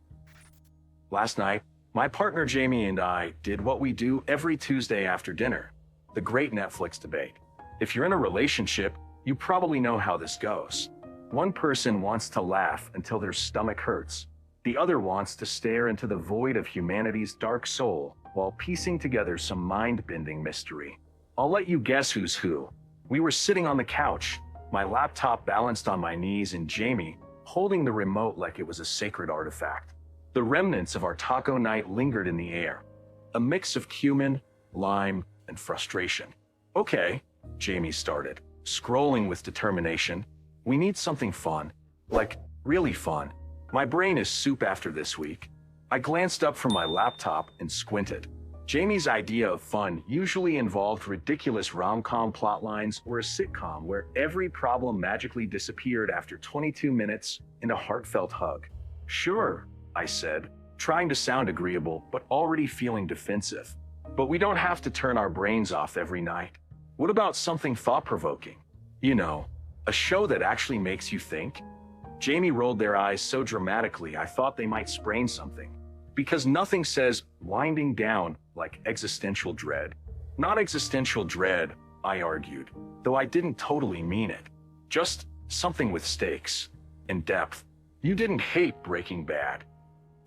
Last night, my partner Jamie and I did what we do every Tuesday after dinner. The great Netflix debate. If you're in a relationship, you probably know how this goes. One person wants to laugh until their stomach hurts. The other wants to stare into the void of humanity's dark soul while piecing together some mind-bending mystery. I'll let you guess who's who. We were sitting on the couch, my laptop balanced on my knees and Jamie holding the remote like it was a sacred artifact. The remnants of our taco night lingered in the air, a mix of cumin, lime, and frustration. Okay, Jamie started, scrolling with determination. We need something fun, like really fun. My brain is soup after this week. I glanced up from my laptop and squinted. Jamie's idea of fun usually involved ridiculous rom-com plotlines or a sitcom where every problem magically disappeared after 22 minutes in a heartfelt hug. Sure, I said, trying to sound agreeable but already feeling defensive. But we don't have to turn our brains off every night. What about something thought-provoking? You know, a show that actually makes you think? Jamie rolled their eyes so dramatically I thought they might sprain something. Because nothing says winding down like existential dread. Not existential dread, I argued, though I didn't totally mean it. Just something with stakes and depth. You didn't hate Breaking Bad.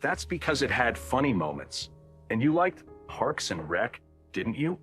That's because it had funny moments. And you liked Parks and Rec, didn't you?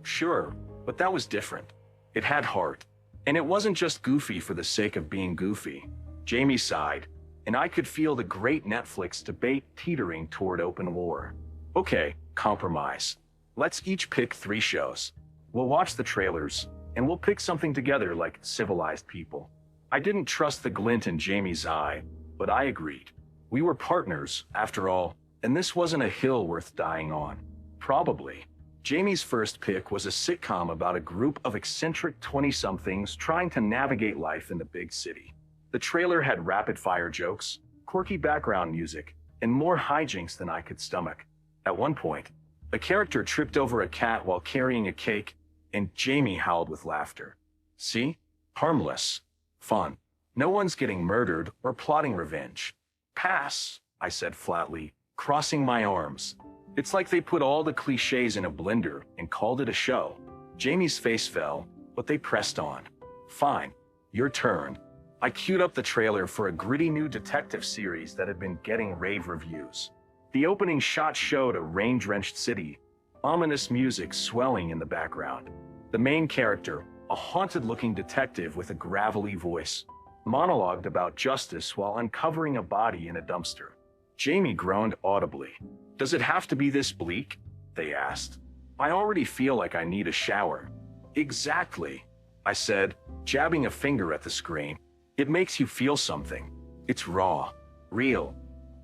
Sure, but that was different. It had heart. And it wasn't just goofy for the sake of being goofy. Jamie sighed, and I could feel the great Netflix debate teetering toward open war. Okay, compromise. Let's each pick 3 shows. We'll watch the trailers, and we'll pick something together like civilized people. I didn't trust the glint in Jamie's eye, but I agreed. We were partners, after all, and this wasn't a hill worth dying on. Probably. Jamie's first pick was a sitcom about a group of eccentric 20-somethings trying to navigate life in the big city. The trailer had rapid-fire jokes, quirky background music, and more hijinks than I could stomach. At one point, a character tripped over a cat while carrying a cake, and Jamie howled with laughter. See? Harmless. Fun. No one's getting murdered or plotting revenge. Pass, I said flatly, crossing my arms. It's like they put all the cliches in a blender and called it a show. Jamie's face fell, but they pressed on. Fine. Your turn. I queued up the trailer for a gritty new detective series that had been getting rave reviews. The opening shot showed a rain-drenched city, ominous music swelling in the background. The main character, a haunted-looking detective with a gravelly voice, monologued about justice while uncovering a body in a dumpster. Jamie groaned audibly. Does it have to be this bleak? They asked. I already feel like I need a shower. Exactly, I said, jabbing a finger at the screen. It makes you feel something. It's raw, real.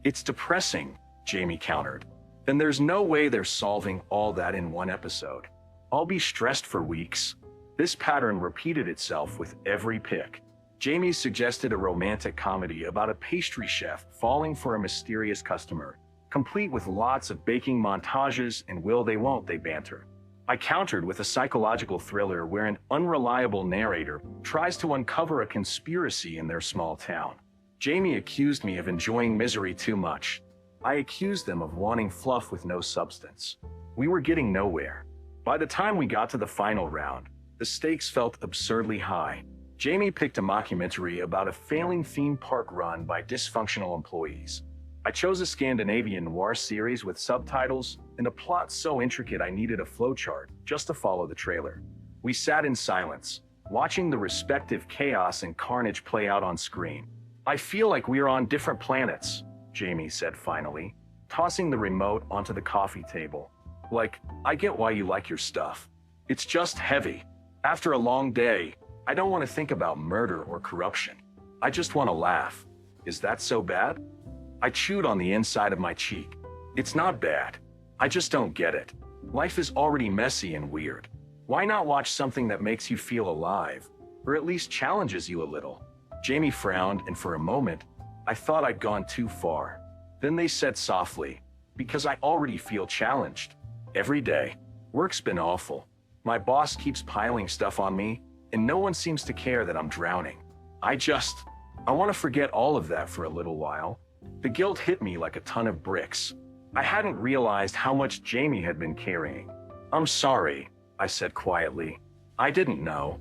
It's depressing, Jamie countered. Then there's no way they're solving all that in one episode. I'll be stressed for weeks. This pattern repeated itself with every pick. Jamie suggested a romantic comedy about a pastry chef falling for a mysterious customer, complete with lots of baking montages and will they won't they banter. I countered with a psychological thriller where an unreliable narrator tries to uncover a conspiracy in their small town. Jamie accused me of enjoying misery too much. I accused them of wanting fluff with no substance. We were getting nowhere. By the time we got to the final round, the stakes felt absurdly high. Jamie picked a mockumentary about a failing theme park run by dysfunctional employees. I chose a Scandinavian noir series with subtitles and a plot so intricate I needed a flowchart just to follow the trailer. We sat in silence, watching the respective chaos and carnage play out on screen. I feel like we are on different planets, Jamie said finally, tossing the remote onto the coffee table. Like, I get why you like your stuff. It's just heavy. After a long day, I don't want to think about murder or corruption. I just want to laugh. Is that so bad? I chewed on the inside of my cheek. It's not bad. I just don't get it. Life is already messy and weird. Why not watch something that makes you feel alive, or at least challenges you a little? Jamie frowned, and for a moment, I thought I'd gone too far. Then they said softly, because I already feel challenged. Every day. Work's been awful. My boss keeps piling stuff on me, and no one seems to care that I'm drowning. I want to forget all of that for a little while. The guilt hit me like a ton of bricks. I hadn't realized how much Jamie had been carrying. I'm sorry, I said quietly. I didn't know.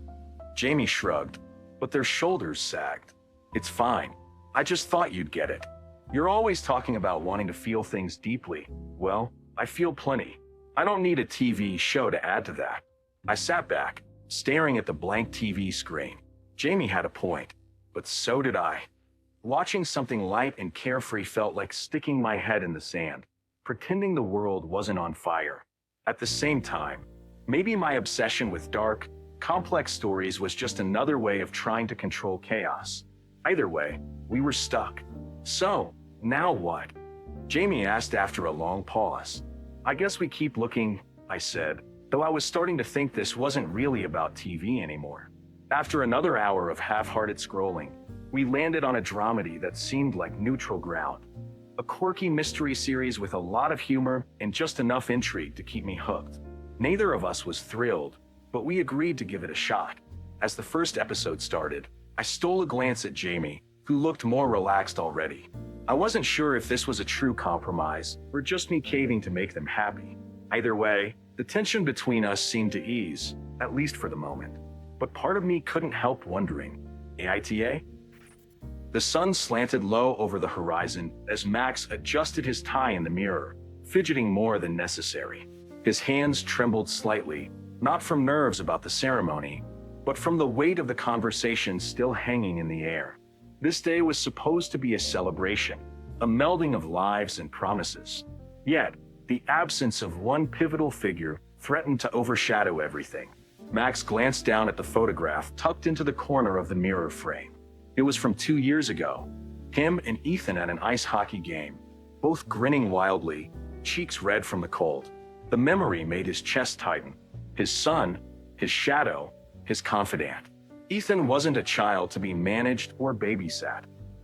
Jamie shrugged, but their shoulders sagged. It's fine. I just thought you'd get it. You're always talking about wanting to feel things deeply. Well, I feel plenty. I don't need a TV show to add to that. I sat back, staring at the blank TV screen. Jamie had a point, but so did I. Watching something light and carefree felt like sticking my head in the sand, pretending the world wasn't on fire. At the same time, maybe my obsession with dark, complex stories was just another way of trying to control chaos. Either way, we were stuck. So, now what? Jamie asked after a long pause. I guess we keep looking, I said, though I was starting to think this wasn't really about TV anymore. After another hour of half-hearted scrolling, we landed on a dramedy that seemed like neutral ground. A quirky mystery series with a lot of humor and just enough intrigue to keep me hooked. Neither of us was thrilled, but we agreed to give it a shot. As the first episode started, I stole a glance at Jamie, who looked more relaxed already. I wasn't sure if this was a true compromise or just me caving to make them happy. Either way, the tension between us seemed to ease, at least for the moment. But part of me couldn't help wondering, AITA? The sun slanted low over the horizon as Max adjusted his tie in the mirror, fidgeting more than necessary. His hands trembled slightly, not from nerves about the ceremony, but from the weight of the conversation still hanging in the air. This day was supposed to be a celebration, a melding of lives and promises. Yet, the absence of one pivotal figure threatened to overshadow everything. Max glanced down at the photograph tucked into the corner of the mirror frame. It was from 2 years ago. Him and Ethan at an ice hockey game, both grinning wildly, cheeks red from the cold. The memory made his chest tighten. His son, his shadow, his confidant. Ethan wasn't a child to be managed or babysat.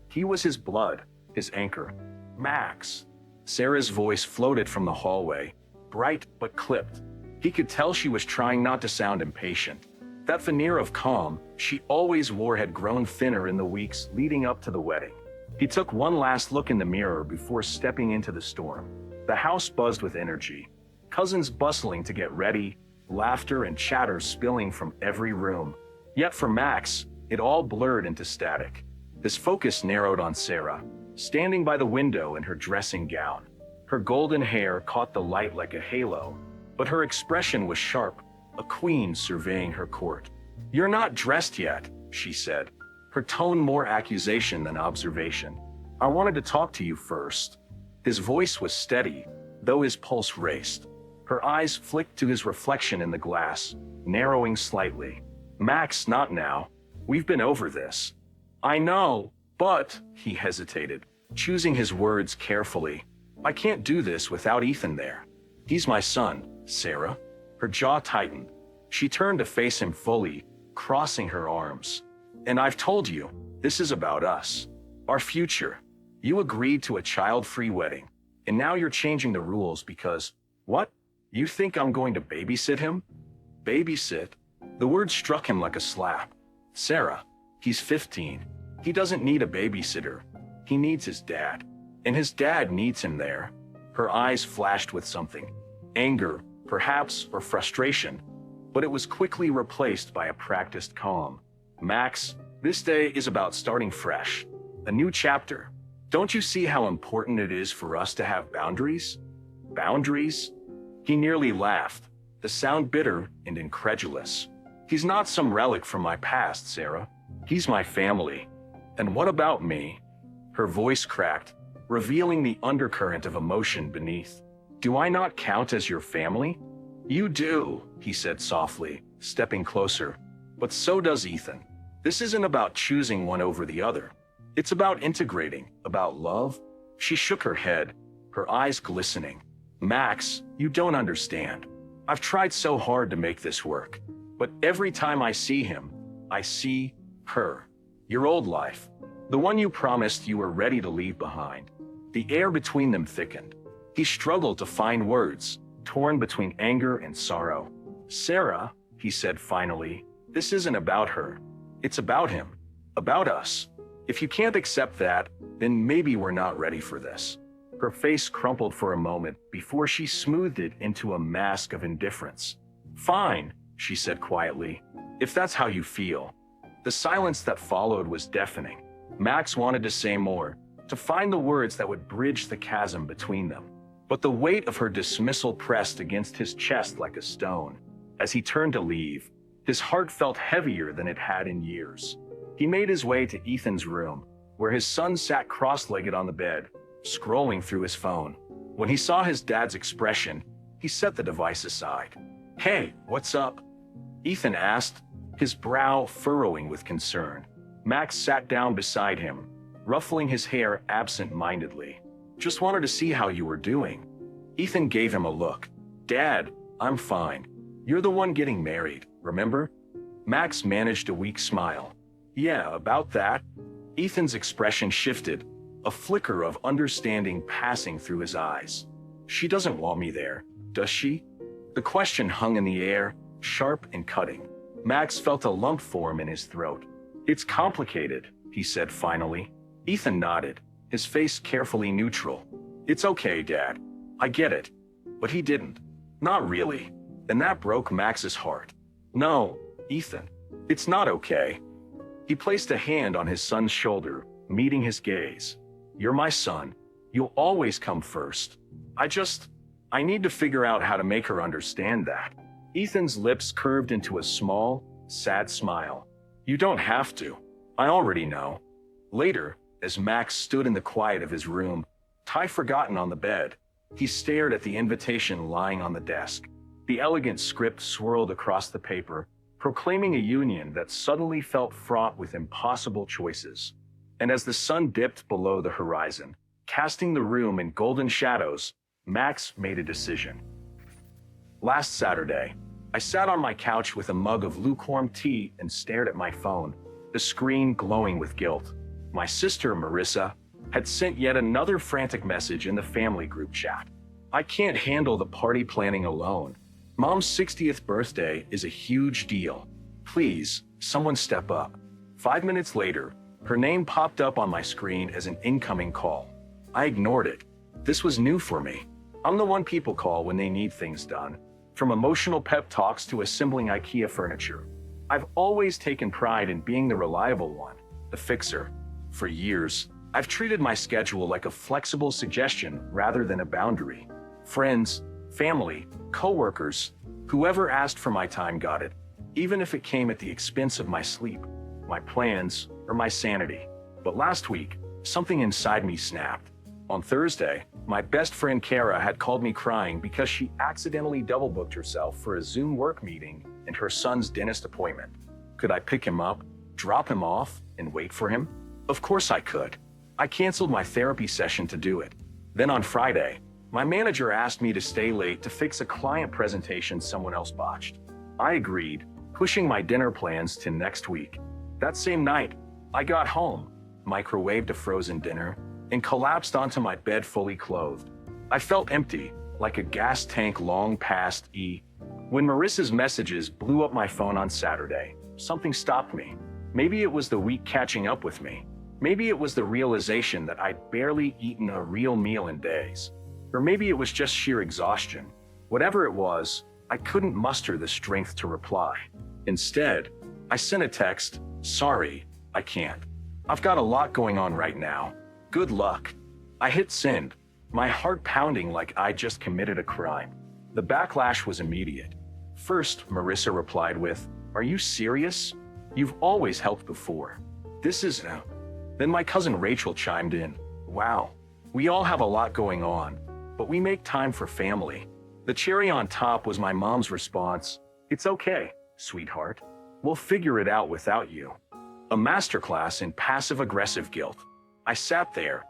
He was his blood, his anchor. Max. Sarah's voice floated from the hallway, bright but clipped. He could tell she was trying not to sound impatient. That veneer of calm she always wore had grown thinner in the weeks leading up to the wedding. He took one last look in the mirror before stepping into the storm. The house buzzed with energy, cousins bustling to get ready, laughter and chatter spilling from every room. Yet for Max, it all blurred into static. His focus narrowed on Sarah, standing by the window in her dressing gown. Her golden hair caught the light like a halo, but her expression was sharp, a queen surveying her court. "You're not dressed yet," she said, her tone more accusation than observation. "I wanted to talk to you first." His voice was steady, though his pulse raced. Her eyes flicked to his reflection in the glass, narrowing slightly. "Max, not now. We've been over this." "I know, but," he hesitated, choosing his words carefully. "I can't do this without Ethan there. He's my son, Sarah." Her jaw tightened. She turned to face him fully, crossing her arms. "And I've told you, this is about us. Our future. You agreed to a child-free wedding, and now you're changing the rules because, what? You think I'm going to babysit him?" Babysit? The word struck him like a slap. "Sarah, he's 15. He doesn't need a babysitter. He needs his dad. And his dad needs him there." Her eyes flashed with something. Anger, perhaps, or frustration. But it was quickly replaced by a practiced calm. "Max, this day is about starting fresh. A new chapter. Don't you see how important it is for us to have boundaries?" "Boundaries?" He nearly laughed, the sound bitter and incredulous. "He's not some relic from my past, Sarah. He's my family. And what about me?" Her voice cracked, revealing the undercurrent of emotion beneath. "Do I not count as your family?" "You do," he said softly, stepping closer. "But so does Ethan. This isn't about choosing one over the other. It's about integrating, about love." She shook her head, her eyes glistening. "Max, you don't understand. I've tried so hard to make this work. But every time I see him, I see her. Your old life. The one you promised you were ready to leave behind." The air between them thickened. He struggled to find words, torn between anger and sorrow. "Sarah," he said finally, "this isn't about her. It's about him. About us. If you can't accept that, then maybe we're not ready for this." Her face crumpled for a moment before she smoothed it into a mask of indifference. "Fine," she said quietly, "if that's how you feel." The silence that followed was deafening. Max wanted to say more, to find the words that would bridge the chasm between them. But the weight of her dismissal pressed against his chest like a stone. As he turned to leave, his heart felt heavier than it had in years. He made his way to Ethan's room, where his son sat cross-legged on the bed, scrolling through his phone. When he saw his dad's expression, he set the device aside. "Hey, what's up?" Ethan asked, his brow furrowing with concern. Max sat down beside him, ruffling his hair absent-mindedly. "Just wanted to see how you were doing." Ethan gave him a look. "Dad, I'm fine. You're the one getting married, remember?" Max managed a weak smile. "Yeah, about that." Ethan's expression shifted, a flicker of understanding passing through his eyes. "She doesn't want me there, does she?" The question hung in the air, sharp and cutting. Max felt a lump form in his throat. "It's complicated," he he said finally. Ethan nodded, his face carefully neutral. It's okay, Dad. I get it. But he didn't. Not really. And that broke Max's heart. No, Ethan, it's not okay. He placed a hand on his son's shoulder, meeting his gaze. You're my son. You'll always come first. I need to figure out how to make her understand that. Ethan's lips curved into a small, sad smile. You don't have to. I already know. Later, as Max stood in the quiet of his room, tie forgotten on the bed, he stared at the invitation lying on the desk. The elegant script swirled across the paper, proclaiming a union that suddenly felt fraught with impossible choices. And as the sun dipped below the horizon, casting the room in golden shadows, Max made a decision. Last Saturday, I sat on my couch with a mug of lukewarm tea and stared at my phone, the screen glowing with guilt. My sister, Marissa, had sent yet another frantic message in the family group chat. I can't handle the party planning alone. Mom's 60th birthday is a huge deal. Please, someone step up. 5 minutes later, her name popped up on my screen as an incoming call. I ignored it. This was new for me. I'm the one people call when they need things done, from emotional pep talks to assembling IKEA furniture. I've always taken pride in being the reliable one, the fixer. For years, I've treated my schedule like a flexible suggestion rather than a boundary. Friends, family, coworkers, whoever asked for my time got it, even if it came at the expense of my sleep, my plans, or my sanity. But last week, something inside me snapped. On Thursday, my best friend Kara had called me crying because she accidentally double-booked herself for a Zoom work meeting and her son's dentist appointment. Could I pick him up, drop him off, and wait for him? Of course I could. I canceled my therapy session to do it. Then on Friday, my manager asked me to stay late to fix a client presentation someone else botched. I agreed, pushing my dinner plans to next week. That same night, I got home, microwaved a frozen dinner, and collapsed onto my bed fully clothed. I felt empty, like a gas tank long past E. When Marissa's messages blew up my phone on Saturday, something stopped me. Maybe it was the week catching up with me. Maybe it was the realization that I'd barely eaten a real meal in days. Or maybe it was just sheer exhaustion. Whatever it was, I couldn't muster the strength to reply. Instead, I sent a text, sorry, I can't. I've got a lot going on right now. Good luck. I hit send, my heart pounding like I just committed a crime. The backlash was immediate. First, Marissa replied with, are you serious? You've always helped before. This is no. Then my cousin Rachel chimed in, wow, we all have a lot going on, but we make time for family. The cherry on top was my mom's response, it's okay, sweetheart. We'll figure it out without you. A masterclass in passive-aggressive guilt. I sat there,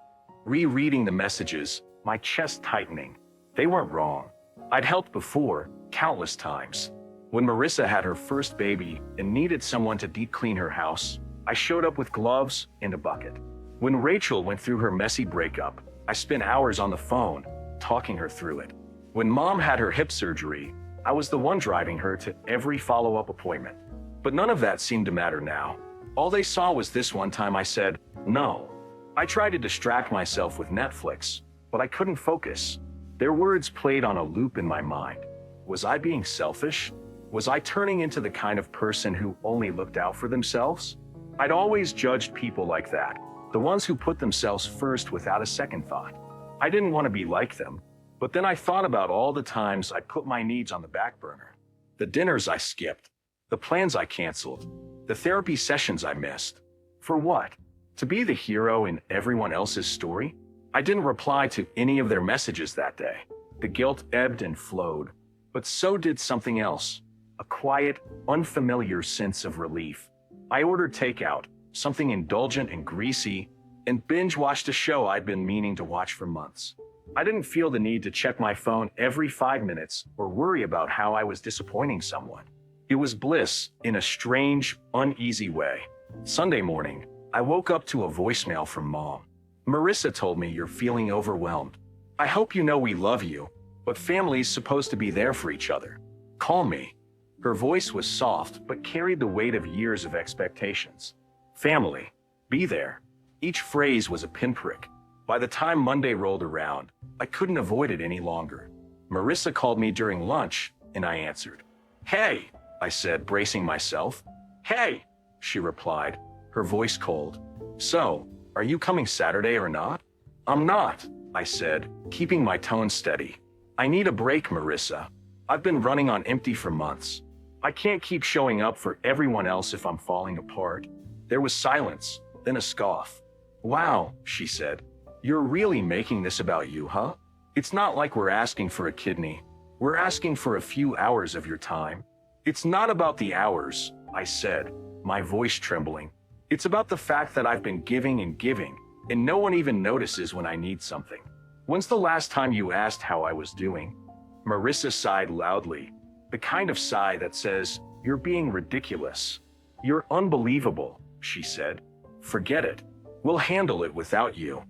rereading the messages, my chest tightening. They weren't wrong. I'd helped before, countless times. When Marissa had her first baby and needed someone to deep clean her house, I showed up with gloves and a bucket. When Rachel went through her messy breakup, I spent hours on the phone, talking her through it. When Mom had her hip surgery, I was the one driving her to every follow-up appointment. But none of that seemed to matter now. All they saw was this one time I said, no. I tried to distract myself with Netflix, but I couldn't focus. Their words played on a loop in my mind. Was I being selfish? Was I turning into the kind of person who only looked out for themselves? I'd always judged people like that, the ones who put themselves first without a second thought. I didn't want to be like them, but then I thought about all the times I put my needs on the back burner. The dinners I skipped, the plans I canceled, the therapy sessions I missed. For what? To be the hero in everyone else's story? I didn't reply to any of their messages that day. The guilt ebbed and flowed, but so did something else, a quiet, unfamiliar sense of relief. I ordered takeout, something indulgent and greasy, and binge-watched a show I'd been meaning to watch for months. I didn't feel the need to check my phone every 5 minutes or worry about how I was disappointing someone. It was bliss in a strange, uneasy way. Sunday morning, I woke up to a voicemail from Mom. Marissa told me you're feeling overwhelmed. I hope you know we love you, but family's supposed to be there for each other. Call me. Her voice was soft, but carried the weight of years of expectations. Family. Be there. Each phrase was a pinprick. By the time Monday rolled around, I couldn't avoid it any longer. Marissa called me during lunch, and I answered. "Hey," I said, bracing myself. "Hey," she replied, her voice cold. "So, are you coming Saturday or not?" "I'm not," I said, keeping my tone steady. "I need a break, Marissa. I've been running on empty for months. I can't keep showing up for everyone else if I'm falling apart." There was silence, then a scoff. "Wow," she said. "You're really making this about you, huh? It's not like we're asking for a kidney. We're asking for a few hours of your time." "It's not about the hours," I said, my voice trembling. "It's about the fact that I've been giving and giving, and no one even notices when I need something. When's the last time you asked how I was doing?" Marissa sighed loudly, the kind of sigh that says, "You're being ridiculous. You're unbelievable," she said. "Forget it. We'll handle it without you."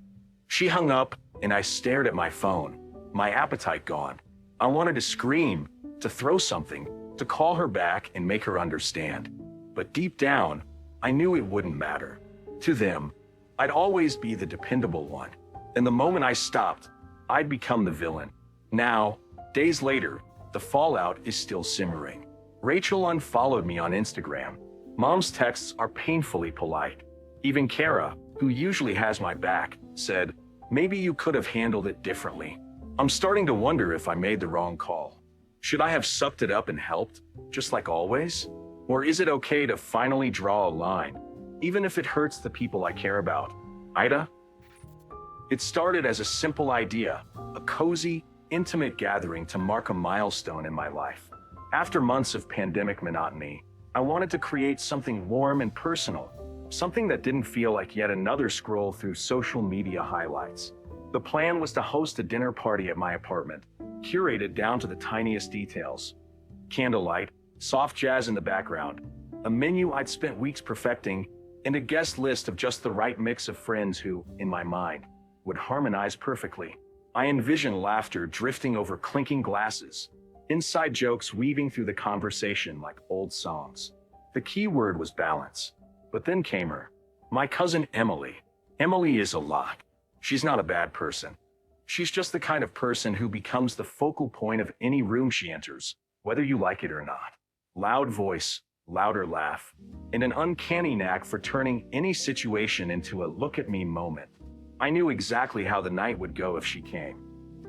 She hung up, and I stared at my phone, my appetite gone. I wanted to scream, to throw something, to call her back and make her understand. But deep down, I knew it wouldn't matter. To them, I'd always be the dependable one. And the moment I stopped, I'd become the villain. Now, days later, the fallout is still simmering. Rachel unfollowed me on Instagram. Mom's texts are painfully polite. Even Kara, who usually has my back, said, "Maybe you could have handled it differently." I'm starting to wonder if I made the wrong call. Should I have sucked it up and helped, just like always? Or is it okay to finally draw a line, even if it hurts the people I care about? AITA? It started as a simple idea, a cozy, intimate gathering to mark a milestone in my life. After months of pandemic monotony, I wanted to create something warm and personal, something that didn't feel like yet another scroll through social media highlights. The plan was to host a dinner party at my apartment, curated down to the tiniest details. Candlelight, soft jazz in the background, a menu I'd spent weeks perfecting, and a guest list of just the right mix of friends who, in my mind, would harmonize perfectly. I envisioned laughter drifting over clinking glasses, inside jokes weaving through the conversation like old songs. The key word was balance. But then came her, my cousin Emily. Emily is a lot. She's not a bad person. She's just the kind of person who becomes the focal point of any room she enters, whether you like it or not. Loud voice, louder laugh, and an uncanny knack for turning any situation into a look-at-me moment. I knew exactly how the night would go if she came.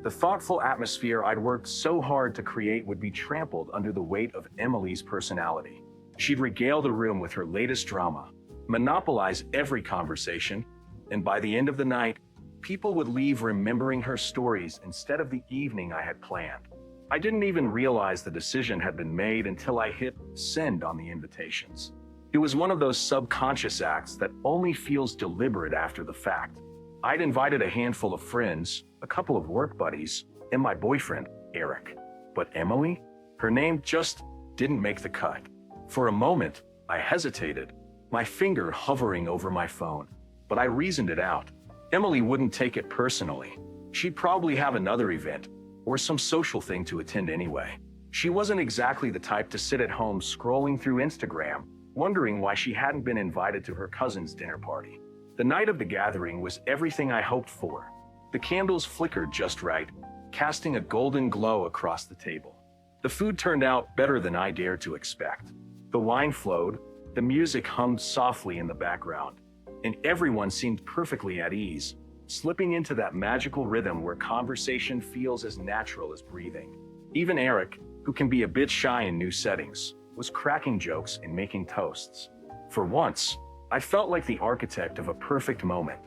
The thoughtful atmosphere I'd worked so hard to create would be trampled under the weight of Emily's personality. She'd regale the room with her latest drama, monopolize every conversation, and by the end of the night, people would leave remembering her stories instead of the evening I had planned. I didn't even realize the decision had been made until I hit send on the invitations. It was one of those subconscious acts that only feels deliberate after the fact. I'd invited a handful of friends, a couple of work buddies, and my boyfriend, Eric. But Emily? Her name just didn't make the cut. For a moment, I hesitated, my finger hovering over my phone. But I reasoned it out. Emily wouldn't take it personally. She'd probably have another event, or some social thing to attend anyway. She wasn't exactly the type to sit at home scrolling through Instagram, wondering why she hadn't been invited to her cousin's dinner party. The night of the gathering was everything I hoped for. The candles flickered just right, casting a golden glow across the table. The food turned out better than I dared to expect. The wine flowed, the music hummed softly in the background, and everyone seemed perfectly at ease, slipping into that magical rhythm where conversation feels as natural as breathing. Even Eric, who can be a bit shy in new settings, was cracking jokes and making toasts. For once, I felt like the architect of a perfect moment.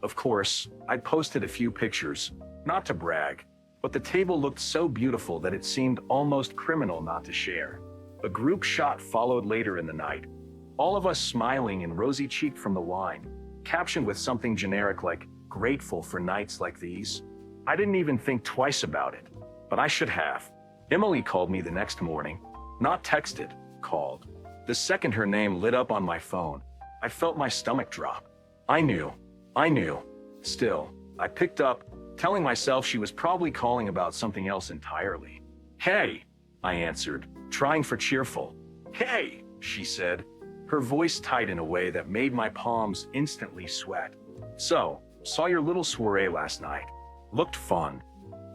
Of course, I'd posted a few pictures, not to brag, but the table looked so beautiful that it seemed almost criminal not to share. A group shot followed later in the night, all of us smiling and rosy-cheeked from the wine, captioned with something generic like, "Grateful for nights like these." I didn't even think twice about it, but I should have. Emily called me the next morning, not texted, called. The second her name lit up on my phone, I felt my stomach drop. I knew. Still, I picked up, telling myself she was probably calling about something else entirely. "Hey," I answered, trying for cheerful. "Hey," she said, her voice tight in a way that made my palms instantly sweat. So, saw your little soiree last night. Looked fun.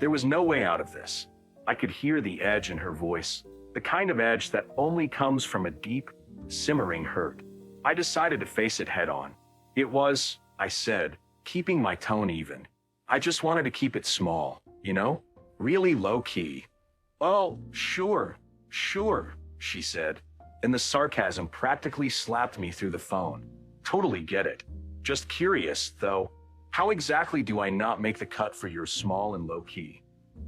There was no way out of this. I could hear the edge in her voice, the kind of edge that only comes from a deep, simmering hurt. I decided to face it head on. It was, I said, keeping my tone even. I just wanted to keep it small, you know? Really low key. Oh, sure, she said, and the sarcasm practically slapped me through the phone. Totally get it. Just curious, though, how exactly do I not make the cut for your small and low key?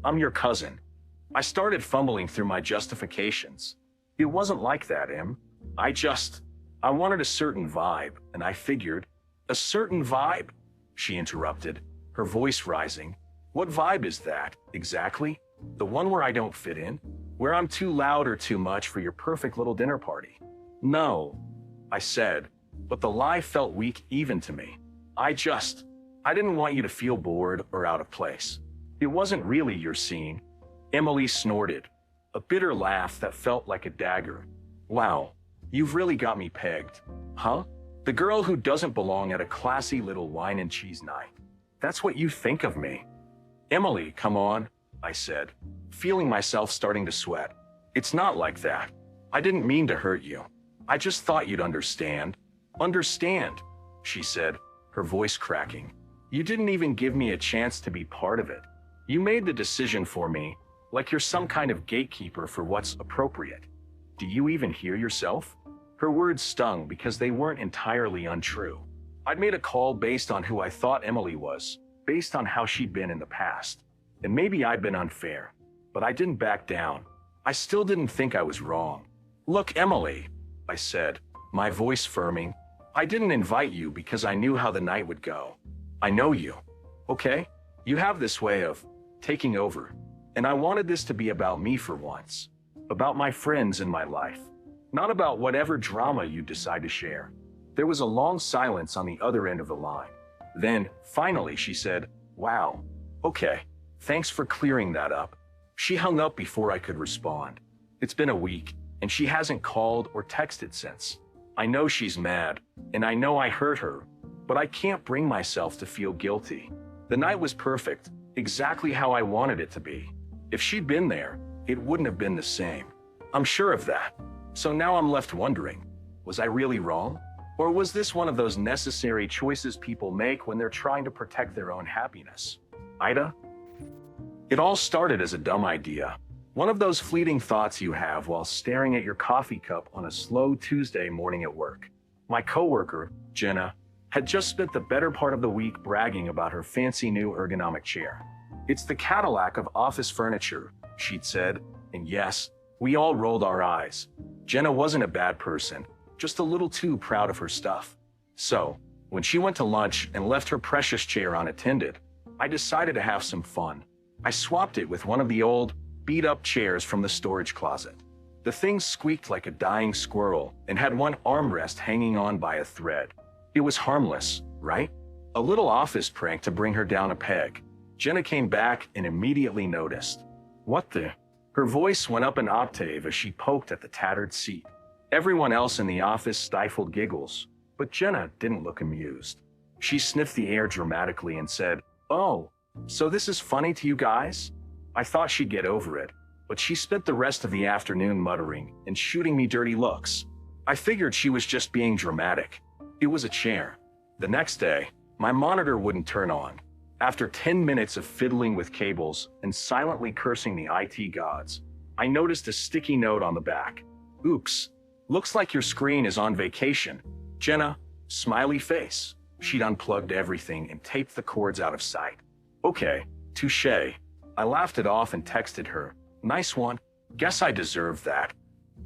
I'm your cousin. I started fumbling through my justifications. It wasn't like that, Em. I wanted a certain vibe, and I figured, a certain vibe? She interrupted, her voice rising. What vibe is that, exactly? The one where I don't fit in? Where I'm too loud or too much for your perfect little dinner party? No, I said, but the lie felt weak even to me. I didn't want you to feel bored or out of place. It wasn't really your scene. Emily snorted, a bitter laugh that felt like a dagger. Wow, you've really got me pegged. Huh? The girl who doesn't belong at a classy little wine and cheese night. That's what you think of me. Emily, come on, I said, feeling myself starting to sweat. It's not like that. I didn't mean to hurt you. I just thought you'd understand. Understand, she said, her voice cracking. You didn't even give me a chance to be part of it. You made the decision for me, like you're some kind of gatekeeper for what's appropriate. Do you even hear yourself? Her words stung because they weren't entirely untrue. I'd made a call based on who I thought Emily was, based on how she'd been in the past. And maybe I'd been unfair, but I didn't back down. I still didn't think I was wrong. Look, Emily, I said, my voice firming, I didn't invite you because I knew how the night would go. I know you, okay? You have this way of taking over, and I wanted this to be about me for once, about my friends in my life, not about whatever drama you decide to share. There was a long silence on the other end of the line. Then, finally, she said, wow, okay, thanks for clearing that up. She hung up before I could respond. It's been a week, and she hasn't called or texted since. I know she's mad, and I know I hurt her, but I can't bring myself to feel guilty. The night was perfect, exactly how I wanted it to be. If she'd been there, it wouldn't have been the same. I'm sure of that. So now I'm left wondering, was I really wrong? Or was this one of those necessary choices people make when they're trying to protect their own happiness? AITA? It all started as a dumb idea. One of those fleeting thoughts you have while staring at your coffee cup on a slow Tuesday morning at work. My coworker, Jenna, had just spent the better part of the week bragging about her fancy new ergonomic chair. It's the Cadillac of office furniture, she'd said, and yes, we all rolled our eyes. Jenna wasn't a bad person, just a little too proud of her stuff. So, when she went to lunch and left her precious chair unattended, I decided to have some fun. I swapped it with one of the old, beat-up chairs from the storage closet. The thing squeaked like a dying squirrel and had one armrest hanging on by a thread. It was harmless, right? A little office prank to bring her down a peg. Jenna came back and immediately noticed. What the? Her voice went up an octave as she poked at the tattered seat. Everyone else in the office stifled giggles, but Jenna didn't look amused. She sniffed the air dramatically and said, "Oh, so this is funny to you guys?" I thought she'd get over it, but she spent the rest of the afternoon muttering and shooting me dirty looks. I figured she was just being dramatic. It was a chair. The next day, my monitor wouldn't turn on. After 10 minutes of fiddling with cables and silently cursing the IT gods, I noticed a sticky note on the back. Oops, looks like your screen is on vacation. Jenna, smiley face. She'd unplugged everything and taped the cords out of sight. Okay, touche. I laughed it off and texted her. Nice one. Guess I deserved that.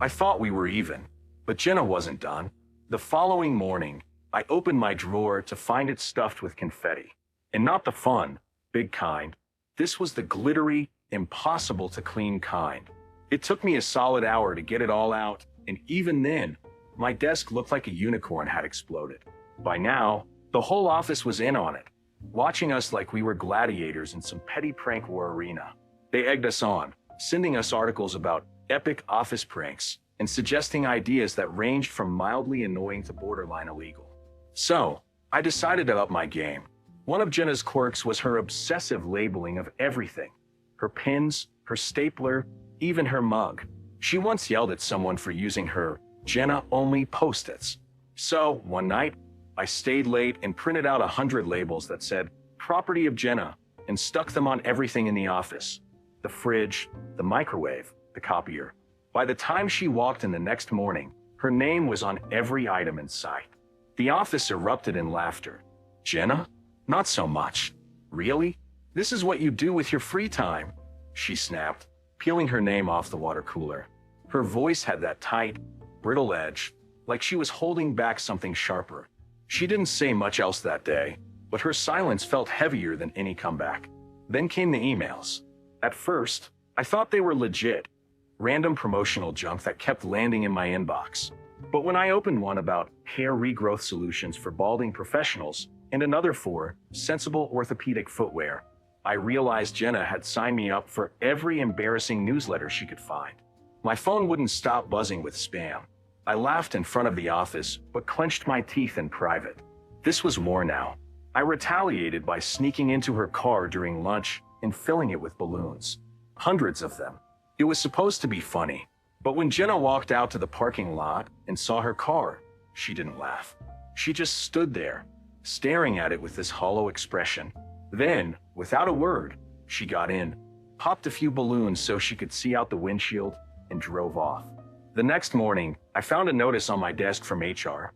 I thought we were even, but Jenna wasn't done. The following morning, I opened my drawer to find it stuffed with confetti. And not the fun, big kind. This was the glittery, impossible to clean kind. It took me a solid hour to get it all out, and even then, my desk looked like a unicorn had exploded. By now, the whole office was in on it, watching us like we were gladiators in some petty prank war arena. They egged us on, sending us articles about epic office pranks and suggesting ideas that ranged from mildly annoying to borderline illegal. So, I decided to up my game. One of Jenna's quirks was her obsessive labeling of everything. Her pins, her stapler, even her mug. She once yelled at someone for using her Jenna-only Post-its. So, one night, I stayed late and printed out 100 labels that said, "Property of Jenna," and stuck them on everything in the office. The fridge, the microwave, the copier. By the time she walked in the next morning, her name was on every item in sight. The office erupted in laughter. "Jenna? Not so much. Really? This is what you do with your free time?" she snapped, peeling her name off the water cooler. Her voice had that tight, brittle edge, like she was holding back something sharper. She didn't say much else that day, but her silence felt heavier than any comeback. Then came the emails. At first, I thought they were legit, random promotional junk that kept landing in my inbox. But when I opened one about hair regrowth solutions for balding professionals and another for sensible orthopedic footwear, I realized Jenna had signed me up for every embarrassing newsletter she could find. My phone wouldn't stop buzzing with spam. I laughed in front of the office, but clenched my teeth in private. This was war now. I retaliated by sneaking into her car during lunch and filling it with balloons. Hundreds of them. It was supposed to be funny, but when Jenna walked out to the parking lot and saw her car, she didn't laugh. She just stood there, staring at it with this hollow expression. Then, without a word, she got in, popped a few balloons so she could see out the windshield, and drove off. The next morning, I found a notice on my desk from HR.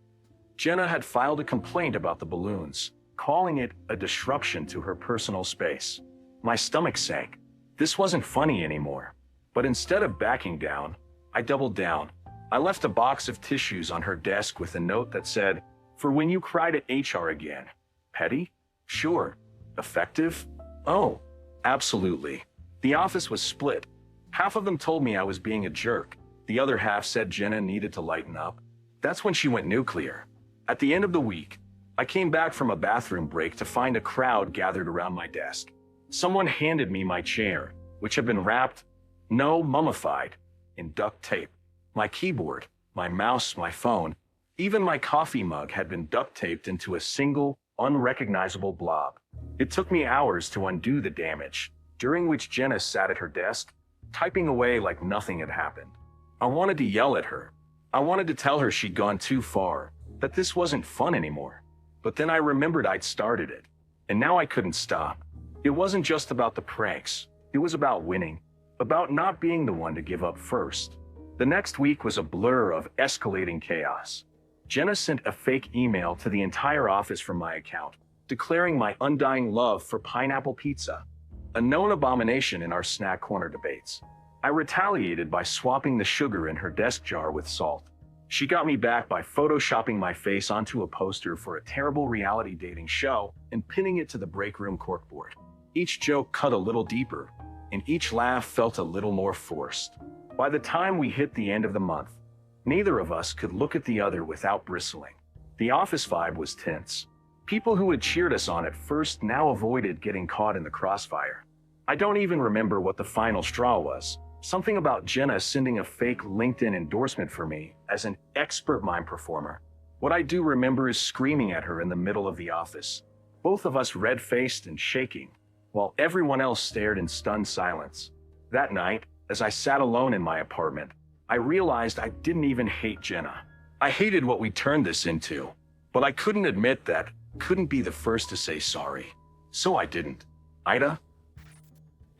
Jenna had filed a complaint about the balloons, calling it a disruption to her personal space. My stomach sank. This wasn't funny anymore. But instead of backing down, I doubled down. I left a box of tissues on her desk with a note that said, "For when you cried at HR again." Petty? Sure. Effective? Oh, absolutely. The office was split. Half of them told me I was being a jerk. The other half said Jenna needed to lighten up. That's when she went nuclear. At the end of the week, I came back from a bathroom break to find a crowd gathered around my desk. Someone handed me my chair, which had been wrapped, no, mummified, in duct tape. My keyboard, my mouse, my phone, even my coffee mug had been duct taped into a single, unrecognizable blob. It took me hours to undo the damage, during which Jenna sat at her desk, typing away like nothing had happened. I wanted to yell at her. I wanted to tell her she'd gone too far, that this wasn't fun anymore. But then I remembered I'd started it, and now I couldn't stop. It wasn't just about the pranks. It was about winning, about not being the one to give up first. The next week was a blur of escalating chaos. Jenna sent a fake email to the entire office from my account, declaring my undying love for pineapple pizza, a known abomination in our snack corner debates. I retaliated by swapping the sugar in her desk jar with salt. She got me back by photoshopping my face onto a poster for a terrible reality dating show and pinning it to the break room corkboard. Each joke cut a little deeper, and each laugh felt a little more forced. By the time we hit the end of the month, neither of us could look at the other without bristling. The office vibe was tense. People who had cheered us on at first now avoided getting caught in the crossfire. I don't even remember what the final straw was. Something about Jenna sending a fake LinkedIn endorsement for me as an expert mime performer. What I do remember is screaming at her in the middle of the office, both of us red-faced and shaking, while everyone else stared in stunned silence. That night, as I sat alone in my apartment, I realized I didn't even hate Jenna. I hated what we turned this into, but I couldn't admit that, couldn't be the first to say sorry. So I didn't. AITA?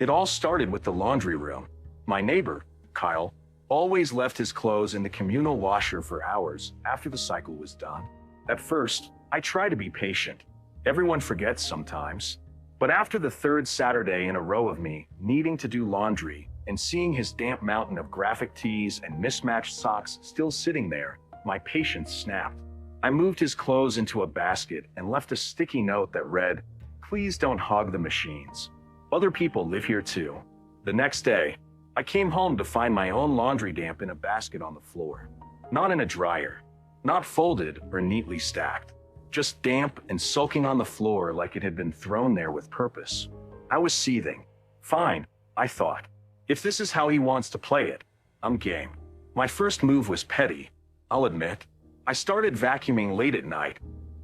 It all started with the laundry room. My neighbor, Kyle, always left his clothes in the communal washer for hours after the cycle was done. At first, I tried to be patient. Everyone forgets sometimes. But after the third Saturday in a row of me needing to do laundry and seeing his damp mountain of graphic tees and mismatched socks still sitting there, my patience snapped. I moved his clothes into a basket and left a sticky note that read, "Please don't hog the machines. Other people live here too." The next day, I came home to find my own laundry damp in a basket on the floor. Not in a dryer, not folded or neatly stacked, just damp and sulking on the floor like it had been thrown there with purpose. I was seething. Fine, I thought. If this is how he wants to play it, I'm game. My first move was petty, I'll admit. I started vacuuming late at night,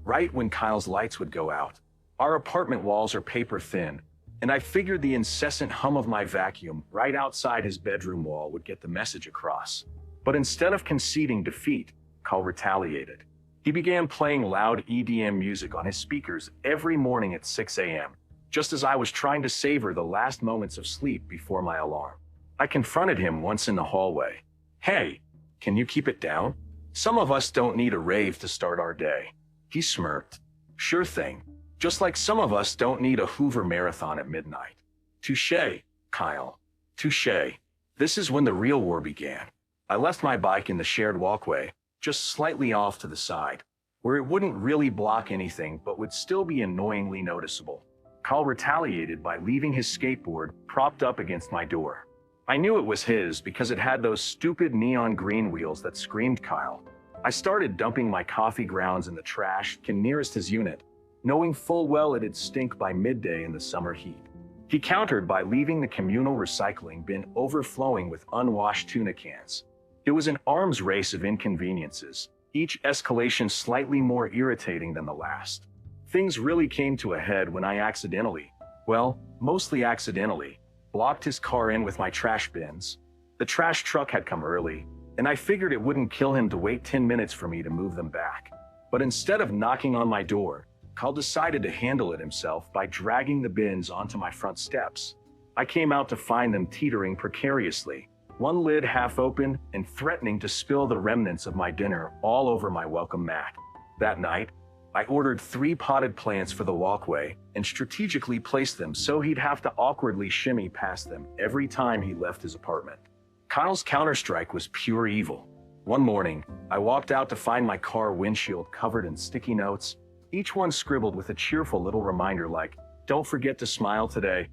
right when Kyle's lights would go out. Our apartment walls are paper thin, and I figured the incessant hum of my vacuum right outside his bedroom wall would get the message across. But instead of conceding defeat, Kyle retaliated. He began playing loud EDM music on his speakers every morning at 6 a.m., just as I was trying to savor the last moments of sleep before my alarm. I confronted him once in the hallway. "Hey, can you keep it down? Some of us don't need a rave to start our day." He smirked. "Sure thing. Just like some of us don't need a Hoover marathon at midnight." Touché, Kyle. Touché. This is when the real war began. I left my bike in the shared walkway, just slightly off to the side, where it wouldn't really block anything but would still be annoyingly noticeable. Kyle retaliated by leaving his skateboard propped up against my door. I knew it was his because it had those stupid neon green wheels that screamed Kyle. I started dumping my coffee grounds in the trash can nearest his unit, knowing full well it'd stink by midday in the summer heat. He countered by leaving the communal recycling bin overflowing with unwashed tuna cans. It was an arms race of inconveniences, each escalation slightly more irritating than the last. Things really came to a head when I accidentally, well, mostly accidentally, blocked his car in with my trash bins. The trash truck had come early, and I figured it wouldn't kill him to wait 10 minutes for me to move them back. But instead of knocking on my door, Kyle decided to handle it himself by dragging the bins onto my front steps. I came out to find them teetering precariously, one lid half open and threatening to spill the remnants of my dinner all over my welcome mat. That night, I ordered 3 potted plants for the walkway and strategically placed them so he'd have to awkwardly shimmy past them every time he left his apartment. Kyle's counterstrike was pure evil. One morning, I walked out to find my car windshield covered in sticky notes, each one scribbled with a cheerful little reminder like, "Don't forget to smile today,"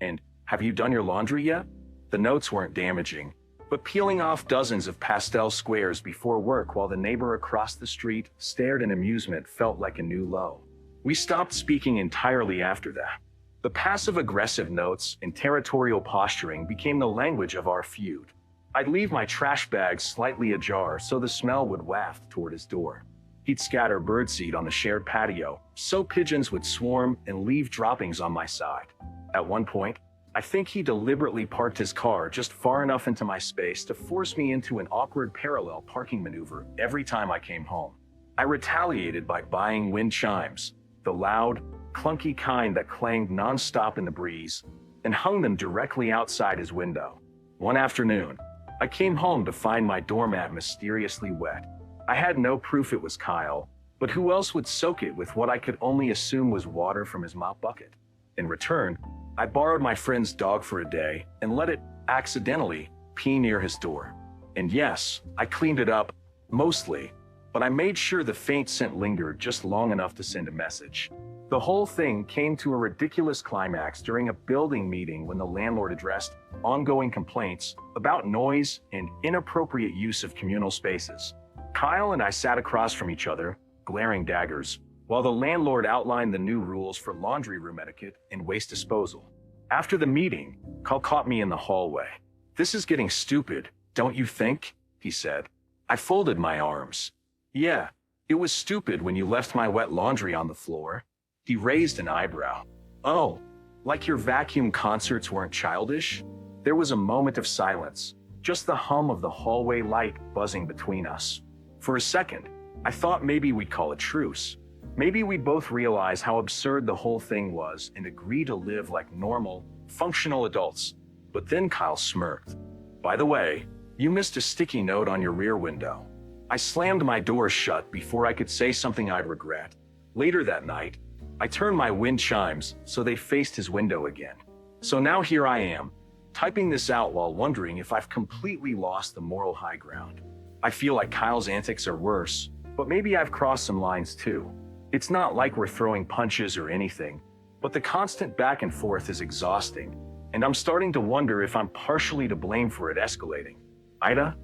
and "Have you done your laundry yet?" The notes weren't damaging, but peeling off dozens of pastel squares before work while the neighbor across the street stared in amusement felt like a new low. We stopped speaking entirely after that. The passive-aggressive notes and territorial posturing became the language of our feud. I'd leave my trash bag slightly ajar so the smell would waft toward his door. He'd scatter birdseed on the shared patio, so pigeons would swarm and leave droppings on my side. At one point, I think he deliberately parked his car just far enough into my space to force me into an awkward parallel parking maneuver every time I came home. I retaliated by buying wind chimes, the loud, clunky kind that clanged nonstop in the breeze, and hung them directly outside his window. One afternoon, I came home to find my doormat mysteriously wet. I had no proof it was Kyle, but who else would soak it with what I could only assume was water from his mop bucket? In return, I borrowed my friend's dog for a day and let it, accidentally, pee near his door. And yes, I cleaned it up, mostly, but I made sure the faint scent lingered just long enough to send a message. The whole thing came to a ridiculous climax during a building meeting when the landlord addressed ongoing complaints about noise and inappropriate use of communal spaces. Kyle and I sat across from each other, glaring daggers, while the landlord outlined the new rules for laundry room etiquette and waste disposal. After the meeting, Kyle caught me in the hallway. "This is getting stupid, don't you think?" he said. I folded my arms. "Yeah, it was stupid when you left my wet laundry on the floor." He raised an eyebrow. "Oh, like your vacuum concerts weren't childish?" There was a moment of silence, just the hum of the hallway light buzzing between us. For a second, I thought maybe we'd call a truce. Maybe we'd both realize how absurd the whole thing was and agree to live like normal, functional adults. But then Kyle smirked. "By the way, you missed a sticky note on your rear window." I slammed my door shut before I could say something I'd regret. Later that night, I turned my wind chimes so they faced his window again. So now here I am, typing this out while wondering if I've completely lost the moral high ground. I feel like Kyle's antics are worse, but maybe I've crossed some lines too. It's not like we're throwing punches or anything, but the constant back and forth is exhausting, and I'm starting to wonder if I'm partially to blame for it escalating. AITA?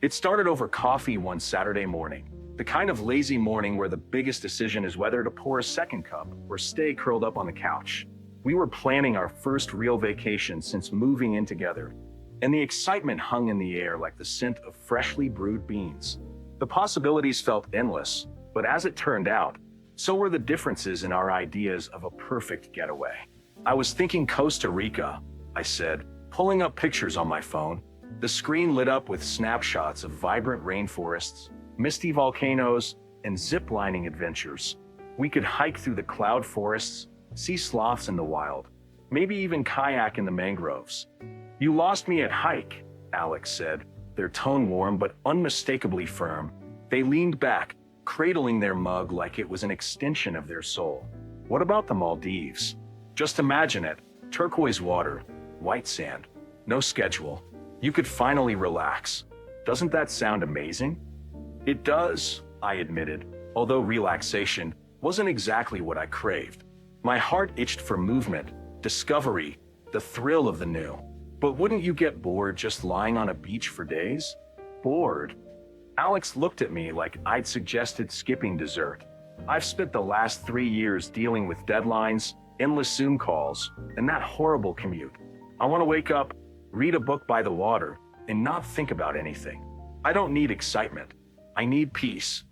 It started over coffee one Saturday morning, the kind of lazy morning where the biggest decision is whether to pour a second cup or stay curled up on the couch. We were planning our first real vacation since moving in together, and the excitement hung in the air like the scent of freshly brewed beans. The possibilities felt endless, but as it turned out, so were the differences in our ideas of a perfect getaway. I was thinking Costa Rica, I said, pulling up pictures on my phone. The screen lit up with snapshots of vibrant rainforests, misty volcanoes, and zip-lining adventures. We could hike through the cloud forests, see sloths in the wild, maybe even kayak in the mangroves. You lost me at hike, Alex said, their tone warm but unmistakably firm. They leaned back, cradling their mug like it was an extension of their soul. What about the Maldives? Just imagine it, turquoise water, white sand, no schedule. You could finally relax. Doesn't that sound amazing? It does, I admitted, although relaxation wasn't exactly what I craved. My heart itched for movement, discovery, the thrill of the new. But wouldn't you get bored just lying on a beach for days? Bored? Alex looked at me like I'd suggested skipping dessert. I've spent the last 3 years dealing with deadlines, endless Zoom calls, and that horrible commute. I want to wake up, read a book by the water, and not think about anything. I don't need excitement. I need peace.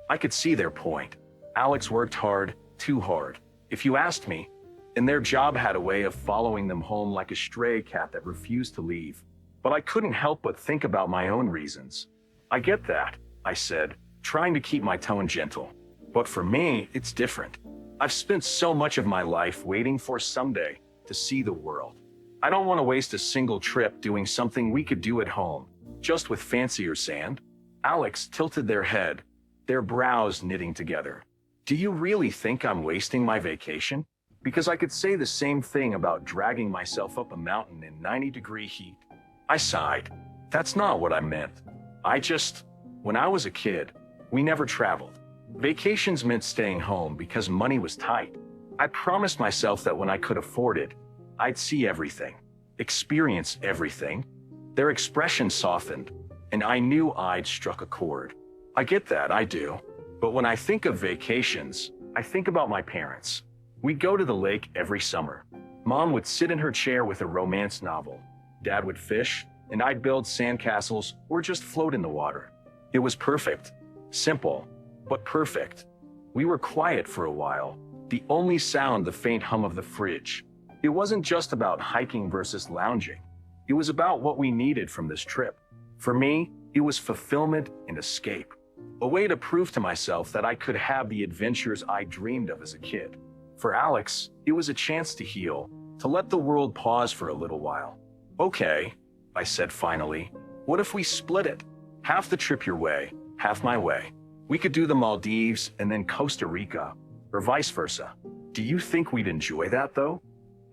I could see their point. Alex worked hard, too hard, if you asked me, and their job had a way of following them home like a stray cat that refused to leave. But I couldn't help but think about my own reasons. I get that, I said, trying to keep my tone gentle. But for me, it's different. I've spent so much of my life waiting for someday to see the world. I don't want to waste a single trip doing something we could do at home, just with fancier sand. Alex tilted their head, their brows knitting together. Do you really think I'm wasting my vacation? Because I could say the same thing about dragging myself up a mountain in 90-degree heat. I sighed. That's not what I meant. When I was a kid, we never traveled. Vacations meant staying home because money was tight. I promised myself that when I could afford it, I'd see everything, experience everything. Their expression softened, and I knew I'd struck a chord. I get that, I do. But when I think of vacations, I think about my parents. We'd go to the lake every summer. Mom would sit in her chair with a romance novel. Dad would fish, and I'd build sandcastles or just float in the water. It was perfect. Simple, but perfect. We were quiet for a while, the only sound the faint hum of the fridge. It wasn't just about hiking versus lounging. It was about what we needed from this trip. For me, it was fulfillment and escape. A way to prove to myself that I could have the adventures I dreamed of as a kid. For Alex, it was a chance to heal, to let the world pause for a little while. Okay, I said finally, what if we split it? Half the trip your way, half my way. We could do the Maldives and then Costa Rica, or vice versa. Do you think we'd enjoy that though?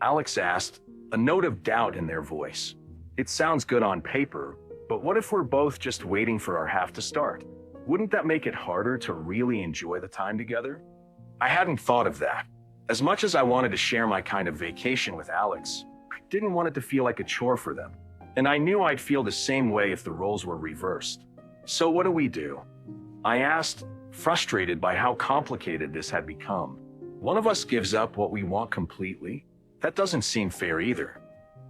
Alex asked, a note of doubt in their voice. It sounds good on paper, but what if we're both just waiting for our half to start? Wouldn't that make it harder to really enjoy the time together? I hadn't thought of that. As much as I wanted to share my kind of vacation with Alex, I didn't want it to feel like a chore for them. And I knew I'd feel the same way if the roles were reversed. So what do we do? I asked, frustrated by how complicated this had become. One of us gives up what we want completely? That doesn't seem fair either.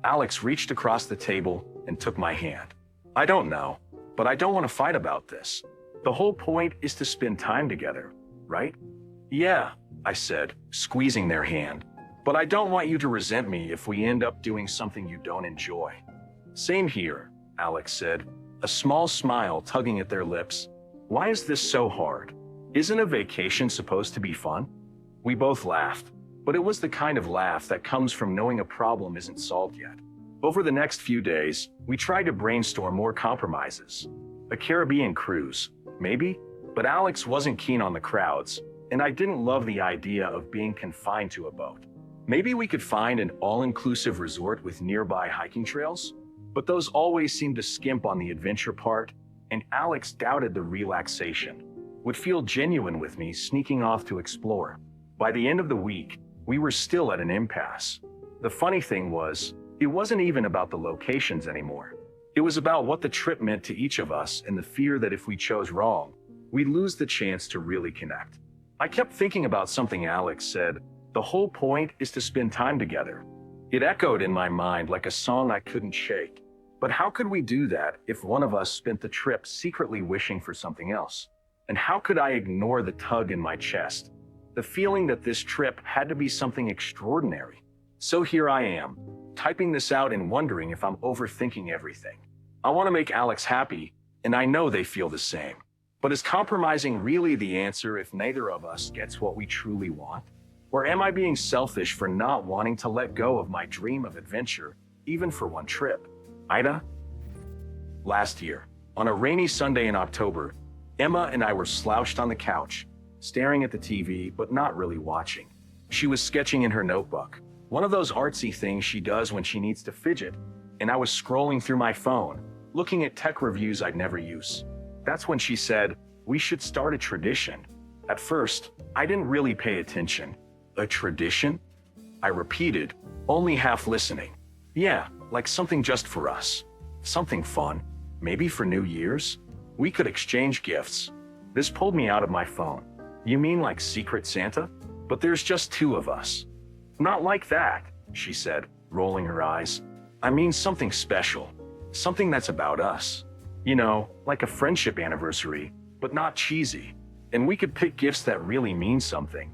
Alex reached across the table and took my hand. I don't know, but I don't want to fight about this. The whole point is to spend time together, right? Yeah, I said, squeezing their hand. But I don't want you to resent me if we end up doing something you don't enjoy. Same here, Alex said, a small smile tugging at their lips. Why is this so hard? Isn't a vacation supposed to be fun? We both laughed, but it was the kind of laugh that comes from knowing a problem isn't solved yet. Over the next few days, we tried to brainstorm more compromises. A Caribbean cruise, maybe? But Alex wasn't keen on the crowds, and I didn't love the idea of being confined to a boat. Maybe we could find an all-inclusive resort with nearby hiking trails? But those always seemed to skimp on the adventure part, and Alex doubted the relaxation would feel genuine with me sneaking off to explore. By the end of the week, we were still at an impasse. The funny thing was, it wasn't even about the locations anymore. It was about what the trip meant to each of us and the fear that if we chose wrong, we'd lose the chance to really connect. I kept thinking about something Alex said, the whole point is to spend time together. It echoed in my mind like a song I couldn't shake. But how could we do that if one of us spent the trip secretly wishing for something else? And how could I ignore the tug in my chest? The feeling that this trip had to be something extraordinary. So here I am, typing this out and wondering if I'm overthinking everything. I want to make Alex happy, and I know they feel the same. But is compromising really the answer if neither of us gets what we truly want? Or am I being selfish for not wanting to let go of my dream of adventure, even for one trip? AITA? Last year, on a rainy Sunday in October, Emma and I were slouched on the couch, staring at the TV, but not really watching. She was sketching in her notebook, one of those artsy things she does when she needs to fidget, and I was scrolling through my phone, looking at tech reviews I'd never use. That's when she said, "We should start a tradition." At first, I didn't really pay attention. A tradition? I repeated, only half listening. Yeah, like something just for us. Something fun. Maybe for New Year's? We could exchange gifts. This pulled me out of my phone. You mean like Secret Santa? But there's just two of us. Not like that, she said, rolling her eyes. I mean something special. Something that's about us. You know, like a friendship anniversary, but not cheesy. And we could pick gifts that really mean something.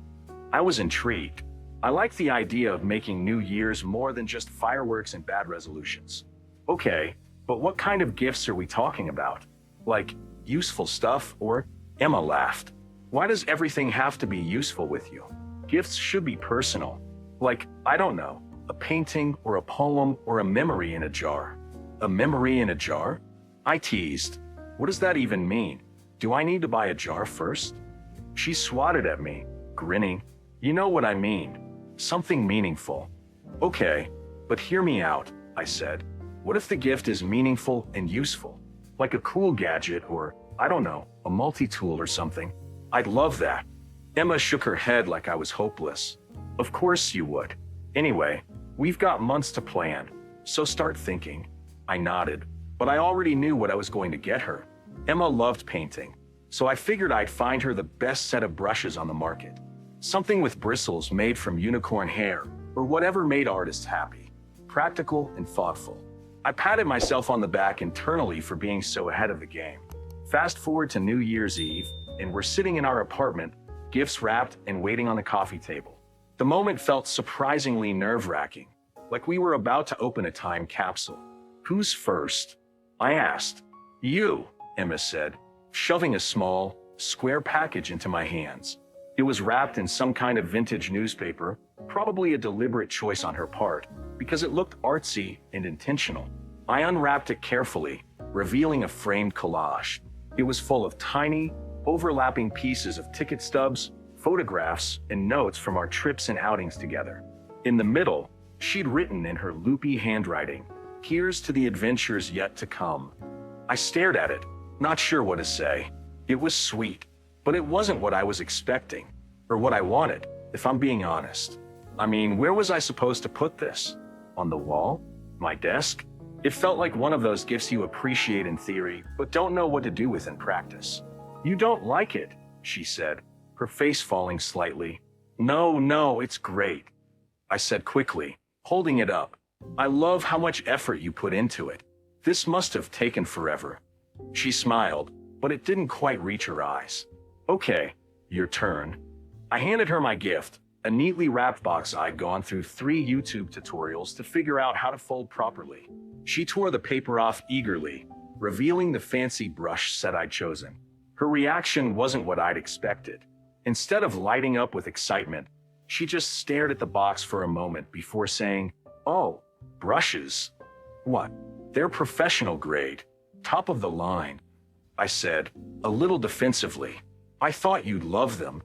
I was intrigued. I like the idea of making New Year's more than just fireworks and bad resolutions. Okay, but what kind of gifts are we talking about? Like, useful stuff or? Emma laughed. Why does everything have to be useful with you? Gifts should be personal. Like, I don't know, a painting or a poem or a memory in a jar. A memory in a jar? I teased. What does that even mean? Do I need to buy a jar first? She swatted at me, grinning. You know what I mean. Something meaningful. Okay, but hear me out, I said. What if the gift is meaningful and useful? Like a cool gadget or, I don't know, a multi-tool or something? I'd love that. Emma shook her head like I was hopeless. Of course you would. Anyway, we've got months to plan, so start thinking. I nodded, but I already knew what I was going to get her. Emma loved painting, so I figured I'd find her the best set of brushes on the market. Something with bristles made from unicorn hair, or whatever made artists happy. Practical and thoughtful. I patted myself on the back internally for being so ahead of the game. Fast forward to New Year's Eve, and we're sitting in our apartment, gifts wrapped and waiting on the coffee table. The moment felt surprisingly nerve-wracking, like we were about to open a time capsule. Who's first? I asked. You, Emma said, shoving a small, square package into my hands. It was wrapped in some kind of vintage newspaper, probably a deliberate choice on her part, because it looked artsy and intentional. I unwrapped it carefully, revealing a framed collage. It was full of tiny, overlapping pieces of ticket stubs, photographs, and notes from our trips and outings together. In the middle, she'd written in her loopy handwriting, "Here's to the adventures yet to come." I stared at it, not sure what to say. It was sweet, but it wasn't what I was expecting, or what I wanted, if I'm being honest. I mean, where was I supposed to put this? On the wall? My desk? It felt like one of those gifts you appreciate in theory, but don't know what to do with in practice. You don't like it, she said, her face falling slightly. No, it's great, I said quickly, holding it up. I love how much effort you put into it. This must have taken forever. She smiled, but it didn't quite reach her eyes. Okay, your turn. I handed her my gift, a neatly wrapped box I'd gone through 3 YouTube tutorials to figure out how to fold properly. She tore the paper off eagerly, revealing the fancy brush set I'd chosen. Her reaction wasn't what I'd expected. Instead of lighting up with excitement, she just stared at the box for a moment before saying, "Oh, brushes? What? They're professional grade, top of the line," I said, a little defensively. "I thought you'd love them."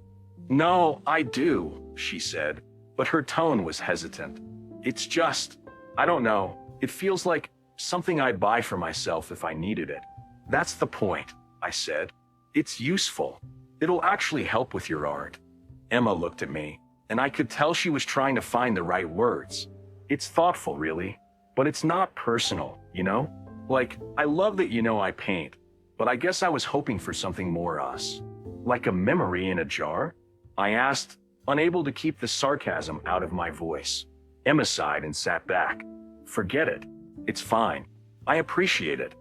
"No, I do," she said, but her tone was hesitant. "It's just, I don't know, it feels like something I'd buy for myself if I needed it." "That's the point," I said. "It's useful. It'll actually help with your art." Emma looked at me, and I could tell she was trying to find the right words. "It's thoughtful, really, but it's not personal, you know? Like, I love that you know I paint, but I guess I was hoping for something more us." "Like a memory in a jar?" I asked, unable to keep the sarcasm out of my voice. Emma sighed and sat back. "Forget it. It's fine. I appreciate it.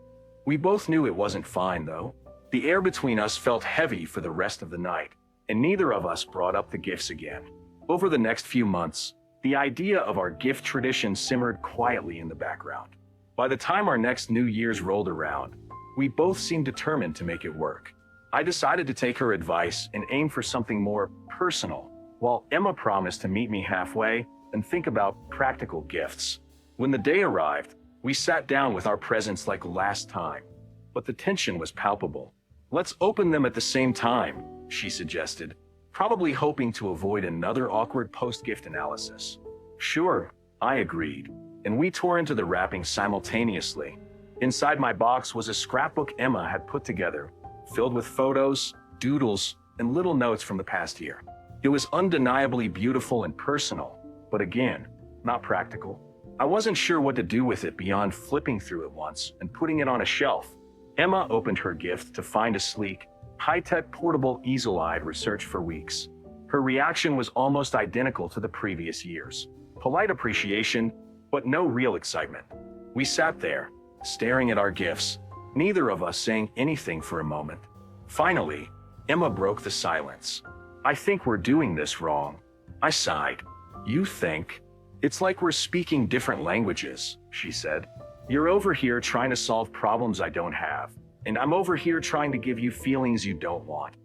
We both knew it wasn't fine, though. The air between us felt heavy for the rest of the night, and neither of us brought up the gifts again. Over the next few months, the idea of our gift tradition simmered quietly in the background. By the time our next New Year's rolled around, we both seemed determined to make it work. I decided to take her advice and aim for something more personal, while Emma promised to meet me halfway and think about practical gifts. When the day arrived, we sat down with our presents like last time, but the tension was palpable. "Let's open them at the same time," she suggested, probably hoping to avoid another awkward post-gift analysis. "Sure," I agreed, and we tore into the wrapping simultaneously. Inside my box was a scrapbook Emma had put together, filled with photos, doodles, and little notes from the past year. It was undeniably beautiful and personal, but again, not practical. I wasn't sure what to do with it beyond flipping through it once and putting it on a shelf. Emma opened her gift to find a sleek, high-tech portable easel I'd researched for weeks. Her reaction was almost identical to the previous years. Polite appreciation, but no real excitement. We sat there, staring at our gifts, neither of us saying anything for a moment. Finally, Emma broke the silence. "I think we're doing this wrong." I sighed. "You think?" "It's like we're speaking different languages," she said. "You're over here trying to solve problems I don't have, and I'm over here trying to give you feelings you don't want."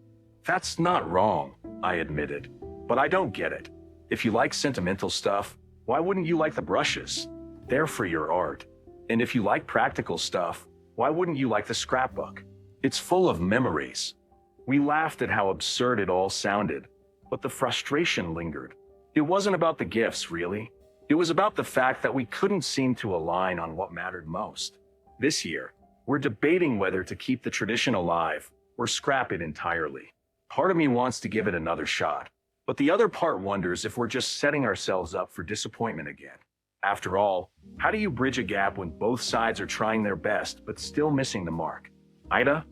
"That's not wrong," I admitted, "but I don't get it. If you like sentimental stuff, why wouldn't you like the brushes? They're for your art. And if you like practical stuff, why wouldn't you like the scrapbook? It's full of memories." We laughed at how absurd it all sounded, but the frustration lingered. It wasn't about the gifts, really. It was about the fact that we couldn't seem to align on what mattered most. This year, we're debating whether to keep the tradition alive or scrap it entirely. Part of me wants to give it another shot, but the other part wonders if we're just setting ourselves up for disappointment again. After all, how do you bridge a gap when both sides are trying their best but still missing the mark? AITA,